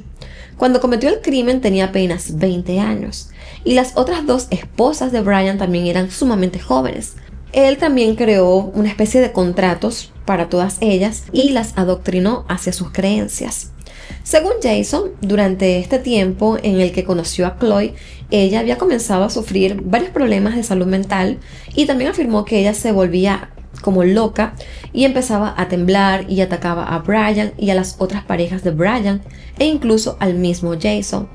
Cuando cometió el crimen tenía apenas 20 años y las otras dos esposas de Brian también eran sumamente jóvenes. Él también creó una especie de contratos para todas ellas y las adoctrinó hacia sus creencias. Según Jason, durante este tiempo en el que conoció a Chloe, ella había comenzado a sufrir varios problemas de salud mental y también afirmó que ella se volvía como loca y empezaba a temblar y atacaba a Brian y a las otras parejas de Brian e incluso al mismo Jason.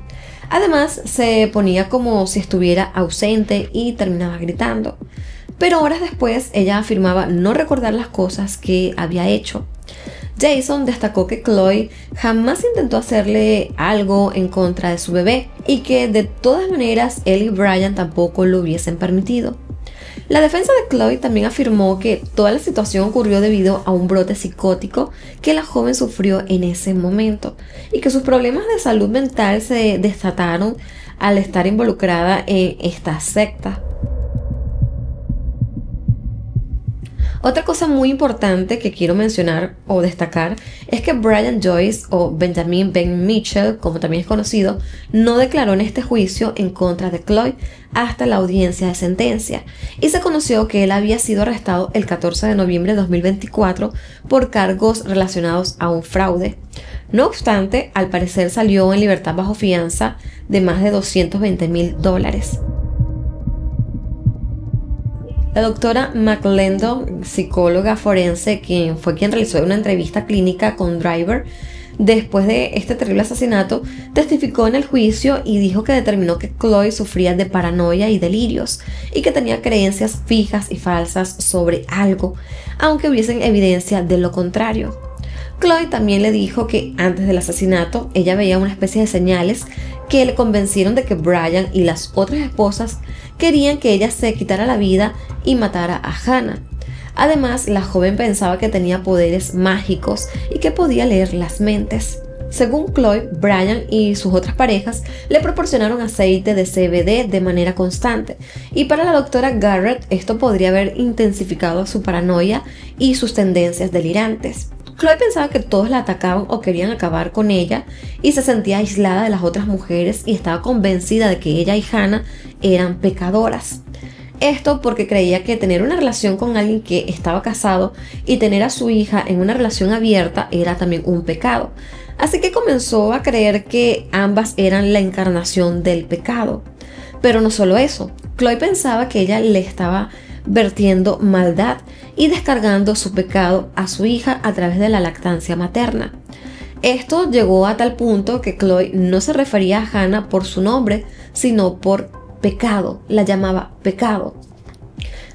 Además, se ponía como si estuviera ausente y terminaba gritando. Pero horas después ella afirmaba no recordar las cosas que había hecho. Jason destacó que Chloe jamás intentó hacerle algo en contra de su bebé y que de todas maneras él y Brian tampoco lo hubiesen permitido. La defensa de Chloe también afirmó que toda la situación ocurrió debido a un brote psicótico que la joven sufrió en ese momento y que sus problemas de salud mental se desataron al estar involucrada en esta secta. Otra cosa muy importante que quiero mencionar o destacar es que Brian Joyce o Benjamin Ben Mitchell, como también es conocido, no declaró en este juicio en contra de Chloe hasta la audiencia de sentencia y se conoció que él había sido arrestado el 14 de noviembre de 2024 por cargos relacionados a un fraude. No obstante, al parecer salió en libertad bajo fianza de más de $220,000. La doctora McLendon, psicóloga forense, quien realizó una entrevista clínica con Driver después de este terrible asesinato, testificó en el juicio y dijo que determinó que Chloe sufría de paranoia y delirios y que tenía creencias fijas y falsas sobre algo, aunque hubiesen evidencia de lo contrario. Chloe también le dijo que antes del asesinato ella veía una especie de señales que le convencieron de que Brian y las otras esposas querían que ella se quitara la vida y matara a Hannah. Además, la joven pensaba que tenía poderes mágicos y que podía leer las mentes. Según Chloe, Brian y sus otras parejas le proporcionaron aceite de CBD de manera constante y para la doctora Garrett esto podría haber intensificado su paranoia y sus tendencias delirantes. Chloe pensaba que todos la atacaban o querían acabar con ella y se sentía aislada de las otras mujeres y estaba convencida de que ella y Hannah eran pecadoras. Esto porque creía que tener una relación con alguien que estaba casado y tener a su hija en una relación abierta era también un pecado. Así que comenzó a creer que ambas eran la encarnación del pecado. Pero no solo eso, Chloe pensaba que ella le estaba vertiendo maldad y descargando su pecado a su hija a través de la lactancia materna. Esto llegó a tal punto que Chloe no se refería a Hannah por su nombre, sino por pecado, la llamaba pecado.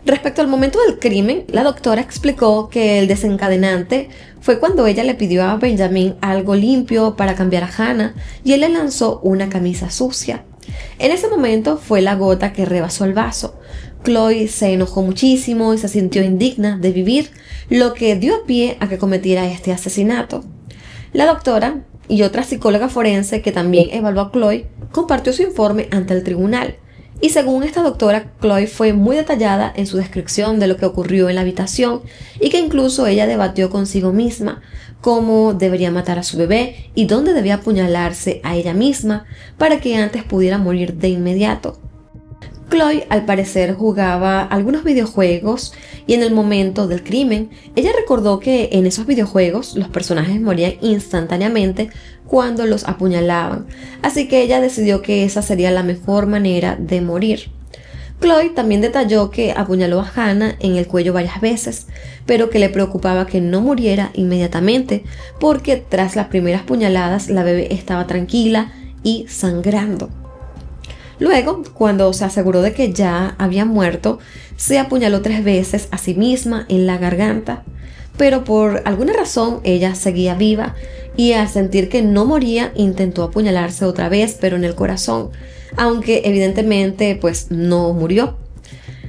Respecto al momento del crimen, la doctora explicó que el desencadenante fue cuando ella le pidió a Benjamin algo limpio para cambiar a Hannah y él le lanzó una camisa sucia. En ese momento fue la gota que rebasó el vaso. Chloe se enojó muchísimo y se sintió indigna de vivir, lo que dio pie a que cometiera este asesinato. La doctora y otra psicóloga forense que también evaluó a Chloe compartió su informe ante el tribunal. Y según esta doctora, Chloe fue muy detallada en su descripción de lo que ocurrió en la habitación y que incluso ella debatió consigo misma cómo debería matar a su bebé y dónde debía apuñalarse a ella misma para que antes pudiera morir de inmediato. Chloe al parecer jugaba algunos videojuegos y en el momento del crimen ella recordó que en esos videojuegos los personajes morían instantáneamente cuando los apuñalaban, así que ella decidió que esa sería la mejor manera de morir. Chloe también detalló que apuñaló a Hannah en el cuello varias veces, pero que le preocupaba que no muriera inmediatamente porque tras las primeras puñaladas la bebé estaba tranquila y sangrando. Luego, cuando se aseguró de que ya había muerto, se apuñaló 3 veces a sí misma en la garganta, pero por alguna razón ella seguía viva y al sentir que no moría intentó apuñalarse otra vez, pero en el corazón, aunque evidentemente pues no murió.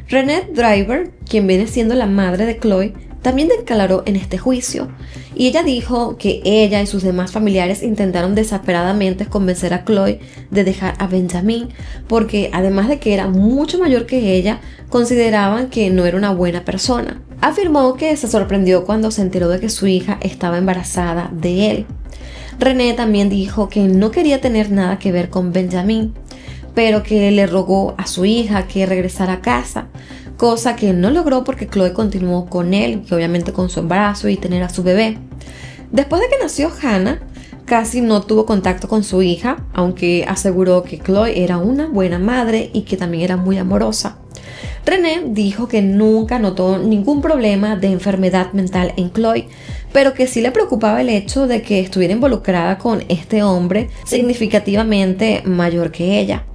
Renee Driver, quien viene siendo la madre de Chloe, también declaró en este juicio y ella dijo que ella y sus demás familiares intentaron desesperadamente convencer a Chloe de dejar a Benjamin porque además de que era mucho mayor que ella, consideraban que no era una buena persona. Afirmó que se sorprendió cuando se enteró de que su hija estaba embarazada de él. René también dijo que no quería tener nada que ver con Benjamin, pero que le rogó a su hija que regresara a casa, cosa que no logró porque Chloe continuó con él, que obviamente con su embarazo y tener a su bebé. Después de que nació Hannah, casi no tuvo contacto con su hija, aunque aseguró que Chloe era una buena madre y que también era muy amorosa. René dijo que nunca notó ningún problema de enfermedad mental en Chloe, pero que sí le preocupaba el hecho de que estuviera involucrada con este hombre significativamente mayor que ella.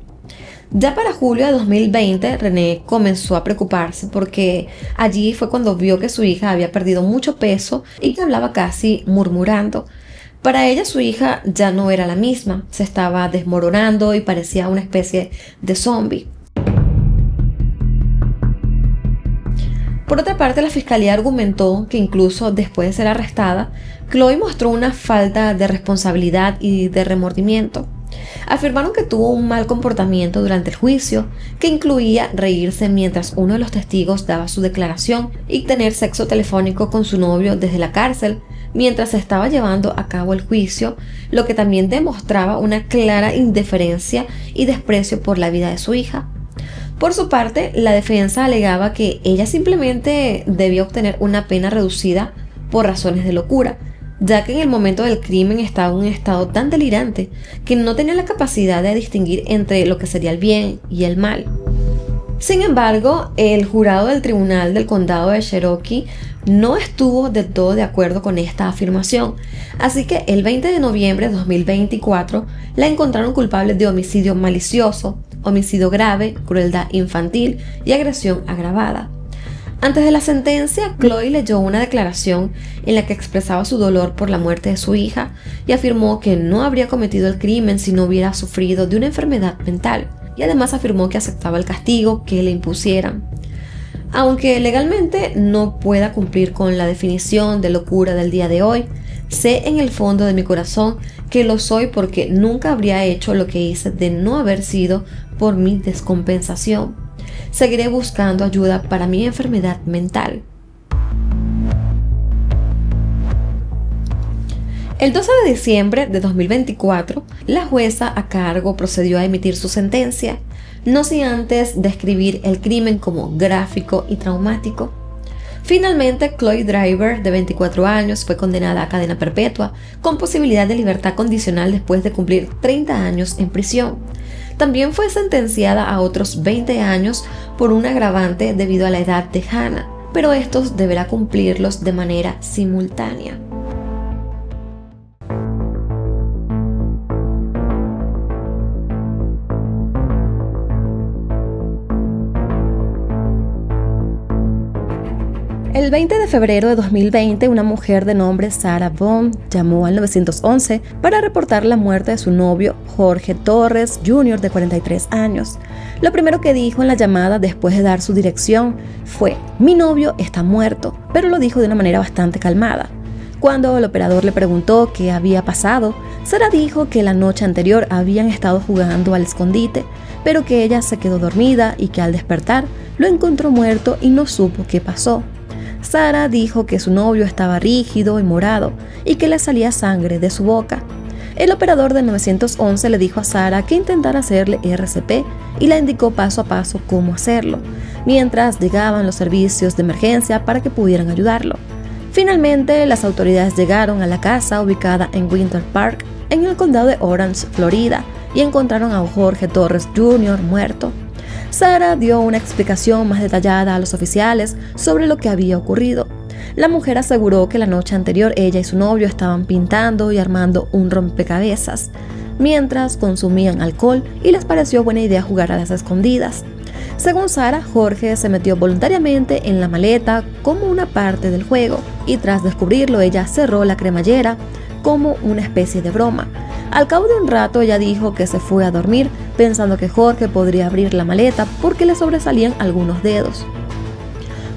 Ya para julio de 2020, René comenzó a preocuparse porque allí fue cuando vio que su hija había perdido mucho peso y que hablaba casi murmurando. Para ella su hija ya no era la misma, se estaba desmoronando y parecía una especie de zombie. Por otra parte, la fiscalía argumentó que incluso después de ser arrestada, Chloe mostró una falta de responsabilidad y de remordimiento. Afirmaron que tuvo un mal comportamiento durante el juicio, que incluía reírse mientras uno de los testigos daba su declaración y tener sexo telefónico con su novio desde la cárcel mientras se estaba llevando a cabo el juicio, lo que también demostraba una clara indiferencia y desprecio por la vida de su hija. Por su parte, la defensa alegaba que ella simplemente debía obtener una pena reducida por razones de locura, ya que en el momento del crimen estaba en un estado tan delirante que no tenía la capacidad de distinguir entre lo que sería el bien y el mal. Sin embargo, el jurado del Tribunal del Condado de Cherokee no estuvo del todo de acuerdo con esta afirmación, así que el 20 de noviembre de 2024 la encontraron culpable de homicidio malicioso, homicidio grave, crueldad infantil y agresión agravada. Antes de la sentencia, Chloe leyó una declaración en la que expresaba su dolor por la muerte de su hija y afirmó que no habría cometido el crimen si no hubiera sufrido de una enfermedad mental, y además afirmó que aceptaba el castigo que le impusieran. Aunque legalmente no pueda cumplir con la definición de locura del día de hoy, sé en el fondo de mi corazón que lo soy porque nunca habría hecho lo que hice de no haber sido por mi descompensación. Seguiré buscando ayuda para mi enfermedad mental. El 12 de diciembre de 2024, la jueza a cargo procedió a emitir su sentencia, no sin antes describir el crimen como gráfico y traumático. Finalmente, Chloe Driver, de 24 años, fue condenada a cadena perpetua, con posibilidad de libertad condicional después de cumplir 30 años en prisión. También fue sentenciada a otros 20 años por un agravante debido a la edad de Hannah, pero estos deberá cumplirlos de manera simultánea. El 20 de febrero de 2020, una mujer de nombre Sarah Bond llamó al 911 para reportar la muerte de su novio Jorge Torres Jr. de 43 años. Lo primero que dijo en la llamada después de dar su dirección fue: "Mi novio está muerto", pero lo dijo de una manera bastante calmada. Cuando el operador le preguntó qué había pasado, Sarah dijo que la noche anterior habían estado jugando al escondite, pero que ella se quedó dormida y que al despertar lo encontró muerto y no supo qué pasó. Sarah dijo que su novio estaba rígido y morado y que le salía sangre de su boca. El operador del 911 le dijo a Sarah que intentara hacerle RCP y le indicó paso a paso cómo hacerlo, mientras llegaban los servicios de emergencia para que pudieran ayudarlo. Finalmente, las autoridades llegaron a la casa ubicada en Winter Park, en el condado de Orange, Florida, y encontraron a Jorge Torres Jr. muerto. Sarah dio una explicación más detallada a los oficiales sobre lo que había ocurrido. La mujer aseguró que la noche anterior ella y su novio estaban pintando y armando un rompecabezas, mientras consumían alcohol y les pareció buena idea jugar a las escondidas. Según Sarah, Jorge se metió voluntariamente en la maleta como una parte del juego y tras descubrirlo ella cerró la cremallera como una especie de broma. Al cabo de un rato ella dijo que se fue a dormir pensando que Jorge podría abrir la maleta porque le sobresalían algunos dedos.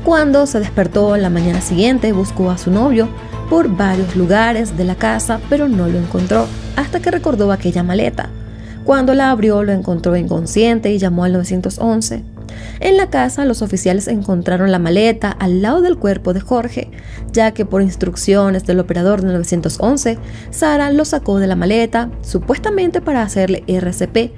Cuando se despertó la mañana siguiente buscó a su novio por varios lugares de la casa pero no lo encontró hasta que recordó aquella maleta. Cuando la abrió lo encontró inconsciente y llamó al 911. En la casa, los oficiales encontraron la maleta al lado del cuerpo de Jorge, ya que por instrucciones del operador del 911, Sarah lo sacó de la maleta, supuestamente para hacerle RCP,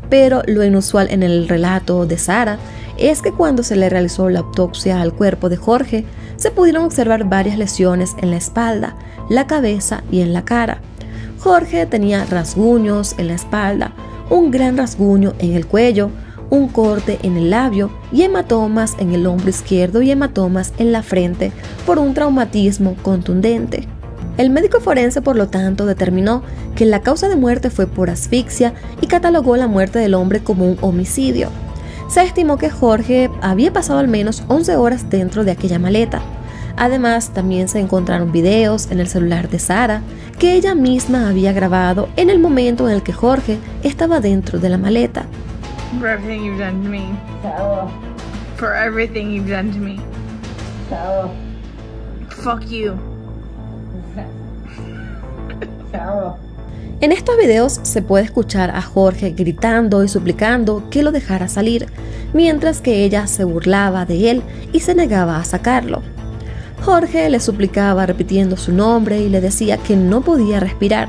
pero lo inusual en el relato de Sarah es que cuando se le realizó la autopsia al cuerpo de Jorge, se pudieron observar varias lesiones en la espalda, la cabeza y en la cara. Jorge tenía rasguños en la espalda, un gran rasguño en el cuello, un corte en el labio y hematomas en el hombro izquierdo y hematomas en la frente por un traumatismo contundente. El médico forense, por lo tanto, determinó que la causa de muerte fue por asfixia y catalogó la muerte del hombre como un homicidio. Se estimó que Jorge había pasado al menos 11 horas dentro de aquella maleta. Además, también se encontraron videos en el celular de Sarah que ella misma había grabado en el momento en el que Jorge estaba dentro de la maleta. For everything you've done to me. Sarah. For everything you've done to me. Sarah. Fuck you. Sarah. En estos videos se puede escuchar a Jorge gritando y suplicando que lo dejara salir, mientras que ella se burlaba de él y se negaba a sacarlo. Jorge le suplicaba repitiendo su nombre y le decía que no podía respirar,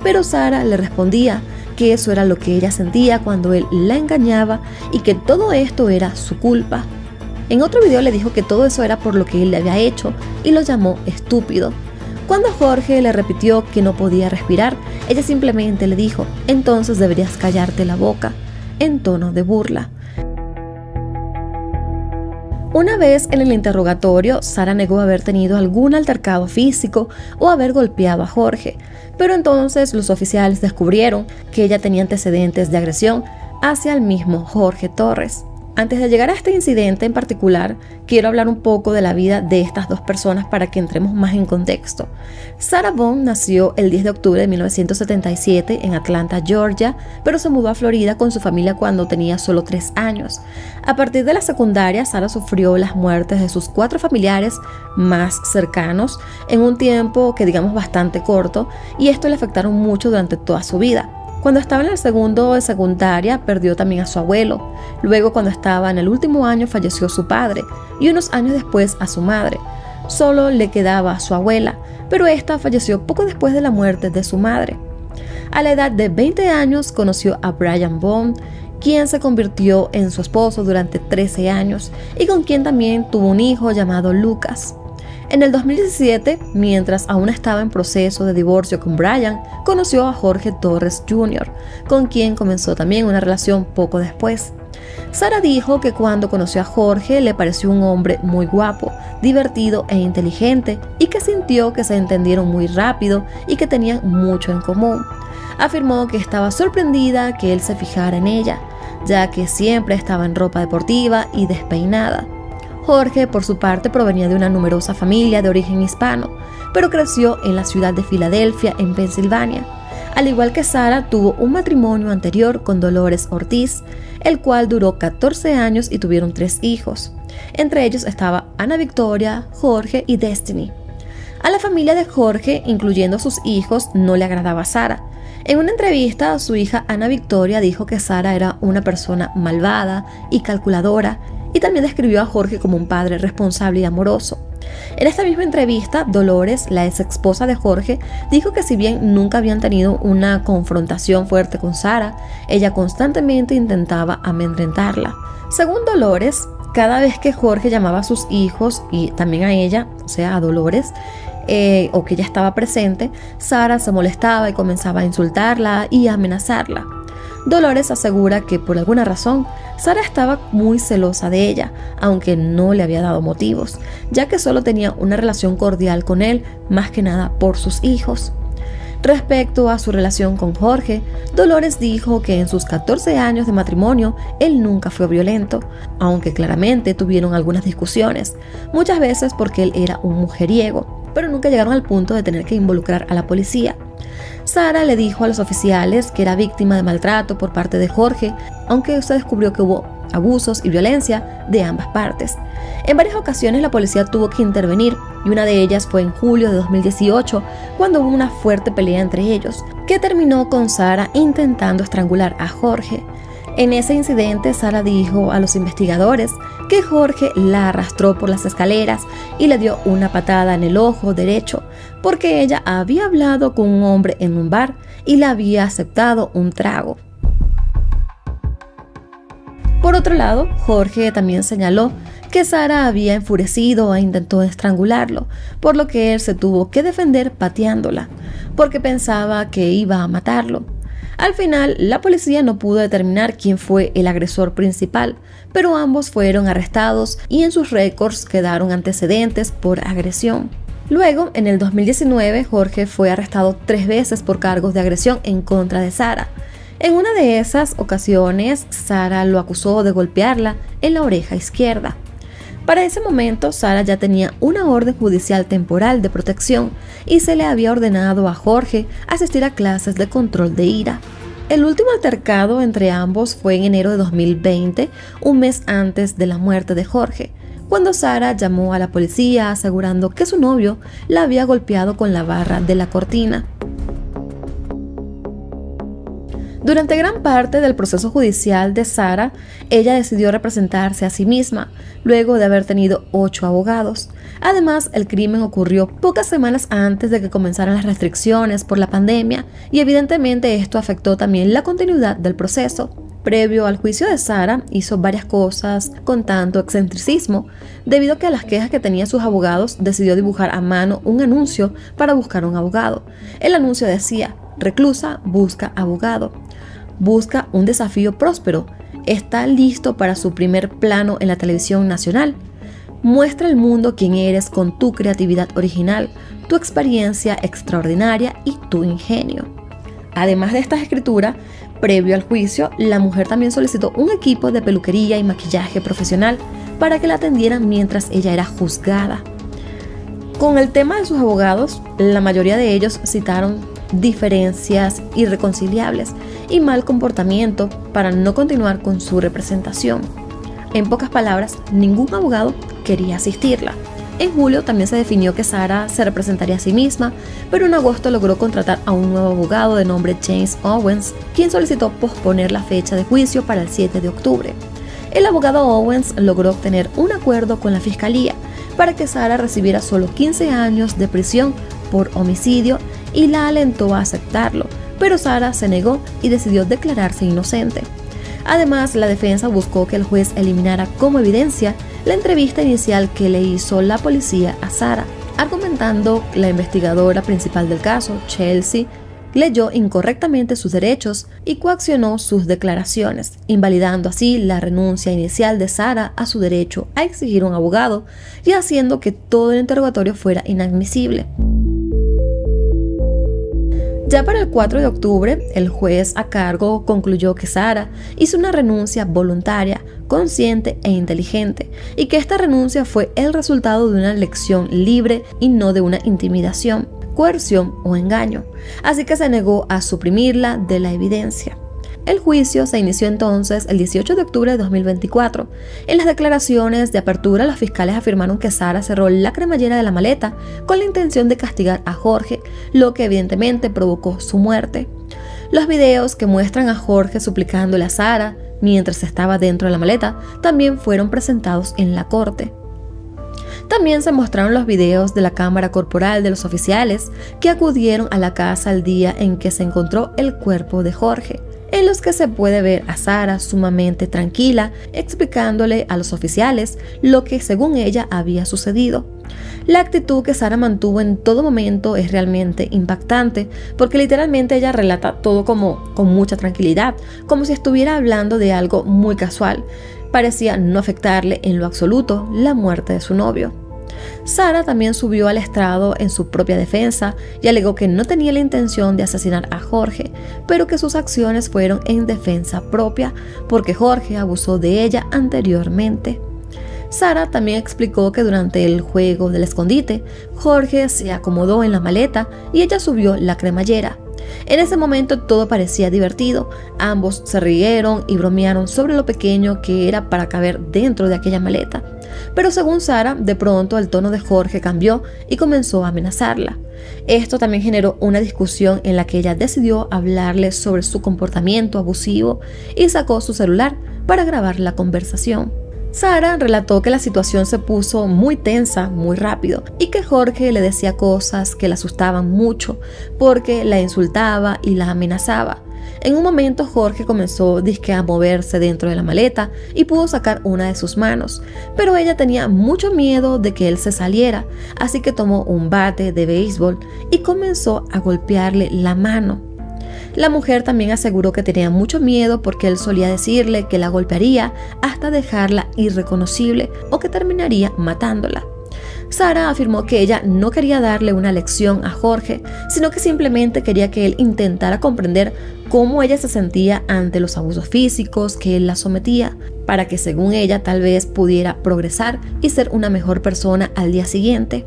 pero Sarah le respondía que eso era lo que ella sentía cuando él la engañaba y que todo esto era su culpa. En otro video le dijo que todo eso era por lo que él le había hecho y lo llamó estúpido. Cuando Jorge le repitió que no podía respirar, ella simplemente le dijo: entonces deberías callarte la boca, en tono de burla. Una vez en el interrogatorio, Sarah negó haber tenido algún altercado físico o haber golpeado a Jorge, pero entonces los oficiales descubrieron que ella tenía antecedentes de agresión hacia el mismo Jorge Torres. Antes de llegar a este incidente en particular, quiero hablar un poco de la vida de estas dos personas para que entremos más en contexto. Sarah Bond nació el 10 de octubre de 1977 en Atlanta, Georgia, pero se mudó a Florida con su familia cuando tenía solo 3 años. A partir de la secundaria, Sarah sufrió las muertes de sus 4 familiares más cercanos en un tiempo que digamos bastante corto, y esto le afectaron mucho durante toda su vida. Cuando estaba en el segundo de secundaria, perdió también a su abuelo. Luego, cuando estaba en el último año, falleció su padre y unos años después a su madre. Solo le quedaba a su abuela, pero esta falleció poco después de la muerte de su madre. A la edad de 20 años conoció a Brian Bond, quien se convirtió en su esposo durante 13 años y con quien también tuvo un hijo llamado Lucas. En el 2017, mientras aún estaba en proceso de divorcio con Brian, conoció a Jorge Torres Jr., con quien comenzó también una relación poco después. Sarah dijo que cuando conoció a Jorge le pareció un hombre muy guapo, divertido e inteligente, y que sintió que se entendieron muy rápido y que tenían mucho en común. Afirmó que estaba sorprendida que él se fijara en ella, ya que siempre estaba en ropa deportiva y despeinada. Jorge, por su parte, provenía de una numerosa familia de origen hispano, pero creció en la ciudad de Filadelfia, en Pensilvania. Al igual que Sarah, tuvo un matrimonio anterior con Dolores Ortiz, el cual duró 14 años y tuvieron 3 hijos. Entre ellos estaba Ana Victoria, Jorge y Destiny. A la familia de Jorge, incluyendo a sus hijos, no le agradaba a Sarah. En una entrevista, su hija Ana Victoria dijo que Sarah era una persona malvada y calculadora, y también describió a Jorge como un padre responsable y amoroso. En esta misma entrevista, Dolores, la ex esposa de Jorge, dijo que si bien nunca habían tenido una confrontación fuerte con Sarah, ella constantemente intentaba amedrentarla. Según Dolores, cada vez que Jorge llamaba a sus hijos y también a ella, o sea, a Dolores, o que ella estaba presente, Sarah se molestaba y comenzaba a insultarla y a amenazarla. Dolores asegura que por alguna razón Sarah estaba muy celosa de ella, aunque no le había dado motivos, ya que solo tenía una relación cordial con él, más que nada por sus hijos. Respecto a su relación con Jorge, Dolores dijo que en sus 14 años de matrimonio él nunca fue violento, aunque claramente tuvieron algunas discusiones, muchas veces porque él era un mujeriego, pero nunca llegaron al punto de tener que involucrar a la policía. Sarah le dijo a los oficiales que era víctima de maltrato por parte de Jorge, aunque se descubrió que hubo abusos y violencia de ambas partes. En varias ocasiones la policía tuvo que intervenir, y una de ellas fue en julio de 2018, cuando hubo una fuerte pelea entre ellos, que terminó con Sarah intentando estrangular a Jorge. En ese incidente, Sara dijo a los investigadores que Jorge la arrastró por las escaleras y le dio una patada en el ojo derecho porque ella había hablado con un hombre en un bar y le había aceptado un trago. Por otro lado, Jorge también señaló que Sara había enfurecido e intentó estrangularlo, por lo que él se tuvo que defender pateándola, porque pensaba que iba a matarlo. Al final, la policía no pudo determinar quién fue el agresor principal, pero ambos fueron arrestados y en sus récords quedaron antecedentes por agresión. Luego, en el 2019, Jorge fue arrestado 3 veces por cargos de agresión en contra de Sara. En una de esas ocasiones, Sara lo acusó de golpearla en la oreja izquierda. Para ese momento, Sara ya tenía una orden judicial temporal de protección y se le había ordenado a Jorge asistir a clases de control de ira. El último altercado entre ambos fue en enero de 2020, un mes antes de la muerte de Jorge, cuando Sara llamó a la policía asegurando que su novio la había golpeado con la barra de la cortina. Durante gran parte del proceso judicial de Sara, ella decidió representarse a sí misma, luego de haber tenido 8 abogados. Además, el crimen ocurrió pocas semanas antes de que comenzaran las restricciones por la pandemia, y evidentemente esto afectó también la continuidad del proceso. Previo al juicio de Sara, hizo varias cosas con tanto excentricismo. Debido a que a las quejas que tenían sus abogados, decidió dibujar a mano un anuncio para buscar un abogado. El anuncio decía: reclusa busca abogado. Busca un desafío próspero. Está listo para su primer plano en la televisión nacional. Muestra al mundo quién eres con tu creatividad original, tu experiencia extraordinaria y tu ingenio. Además de esta escritura, previo al juicio, la mujer también solicitó un equipo de peluquería y maquillaje profesional para que la atendieran mientras ella era juzgada. Con el tema de sus abogados, la mayoría de ellos citaron diferencias irreconciliables y mal comportamiento para no continuar con su representación. En pocas palabras, ningún abogado quería asistirla. En julio también se definió que Sara se representaría a sí misma, pero en agosto logró contratar a un nuevo abogado de nombre James Owens, quien solicitó posponer la fecha de juicio para el 7 de octubre. El abogado Owens logró obtener un acuerdo con la fiscalía para que Sara recibiera solo 15 años de prisión por homicidio y la alentó a aceptarlo, pero Sara se negó y decidió declararse inocente. Además, la defensa buscó que el juez eliminara como evidencia la entrevista inicial que le hizo la policía a Sara, argumentando que la investigadora principal del caso, Chelsea, leyó incorrectamente sus derechos y coaccionó sus declaraciones, invalidando así la renuncia inicial de Sara a su derecho a exigir un abogado y haciendo que todo el interrogatorio fuera inadmisible. Ya para el 4 de octubre, el juez a cargo concluyó que Sara hizo una renuncia voluntaria, consciente e inteligente, y que esta renuncia fue el resultado de una elección libre y no de una intimidación, coerción o engaño, así que se negó a suprimirla de la evidencia. El juicio se inició entonces el 18 de octubre de 2024. En las declaraciones de apertura, los fiscales afirmaron que Sara cerró la cremallera de la maleta con la intención de castigar a Jorge, lo que evidentemente provocó su muerte. Los videos que muestran a Jorge suplicándole a Sara mientras estaba dentro de la maleta también fueron presentados en la corte. También se mostraron los videos de la cámara corporal de los oficiales que acudieron a la casa el día en que se encontró el cuerpo de Jorge, en los que se puede ver a Sara sumamente tranquila, explicándole a los oficiales lo que según ella había sucedido. La actitud que Sara mantuvo en todo momento es realmente impactante, porque literalmente ella relata todo como con mucha tranquilidad, como si estuviera hablando de algo muy casual. Parecía no afectarle en lo absoluto la muerte de su novio. Sara también subió al estrado en su propia defensa y alegó que no tenía la intención de asesinar a Jorge, pero que sus acciones fueron en defensa propia porque Jorge abusó de ella anteriormente. Sara también explicó que durante el juego del escondite, Jorge se acomodó en la maleta y ella subió la cremallera. En ese momento todo parecía divertido, ambos se rieron y bromearon sobre lo pequeño que era para caber dentro de aquella maleta. Pero según Sarah, de pronto el tono de Jorge cambió y comenzó a amenazarla. Esto también generó una discusión en la que ella decidió hablarle sobre su comportamiento abusivo y sacó su celular para grabar la conversación. Sarah relató que la situación se puso muy tensa muy rápido y que Jorge le decía cosas que la asustaban mucho porque la insultaba y la amenazaba. En un momento Jorge comenzó disque a moverse dentro de la maleta y pudo sacar una de sus manos, pero ella tenía mucho miedo de que él se saliera, así que tomó un bate de béisbol y comenzó a golpearle la mano. La mujer también aseguró que tenía mucho miedo porque él solía decirle que la golpearía hasta dejarla irreconocible o que terminaría matándola. Sarah afirmó que ella no quería darle una lección a Jorge, sino que simplemente quería que él intentara comprender cómo ella se sentía ante los abusos físicos que él la sometía, para que según ella tal vez pudiera progresar y ser una mejor persona al día siguiente.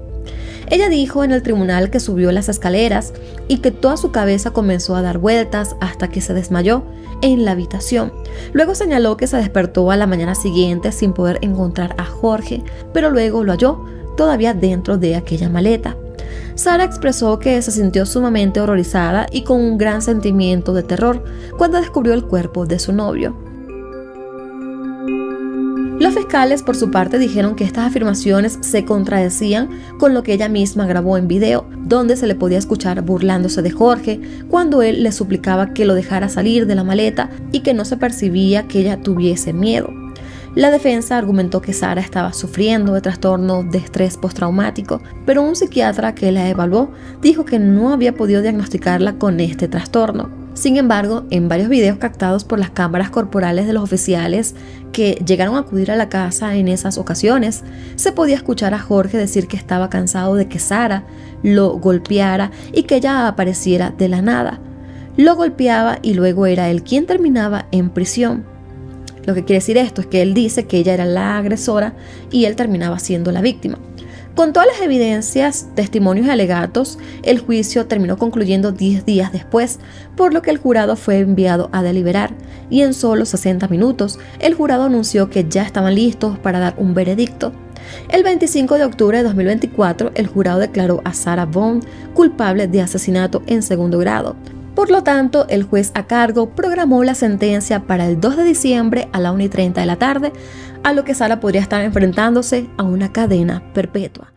Ella dijo en el tribunal que subió las escaleras y que toda su cabeza comenzó a dar vueltas hasta que se desmayó en la habitación. Luego señaló que se despertó a la mañana siguiente sin poder encontrar a Jorge, pero luego lo halló todavía dentro de aquella maleta. Sarah expresó que se sintió sumamente horrorizada y con un gran sentimiento de terror cuando descubrió el cuerpo de su novio. Los fiscales, por su parte, dijeron que estas afirmaciones se contradecían con lo que ella misma grabó en video, donde se le podía escuchar burlándose de Jorge cuando él le suplicaba que lo dejara salir de la maleta y que no se percibía que ella tuviese miedo. La defensa argumentó que Sarah estaba sufriendo de trastorno de estrés postraumático, pero un psiquiatra que la evaluó dijo que no había podido diagnosticarla con este trastorno. Sin embargo, en varios videos captados por las cámaras corporales de los oficiales que llegaron a acudir a la casa en esas ocasiones, se podía escuchar a Jorge decir que estaba cansado de que Sarah lo golpeara y que ella apareciera de la nada. Lo golpeaba y luego era él quien terminaba en prisión. Lo que quiere decir esto es que él dice que ella era la agresora y él terminaba siendo la víctima. Con todas las evidencias, testimonios y alegatos, el juicio terminó concluyendo 10 días después, por lo que el jurado fue enviado a deliberar y en solo 60 minutos el jurado anunció que ya estaban listos para dar un veredicto. El 25 de octubre de 2024, el jurado declaró a Sarah Bond culpable de asesinato en segundo grado. Por lo tanto, el juez a cargo programó la sentencia para el 2 de diciembre a la 1:30 de la tarde, a lo que Sarah podría estar enfrentándose a una cadena perpetua.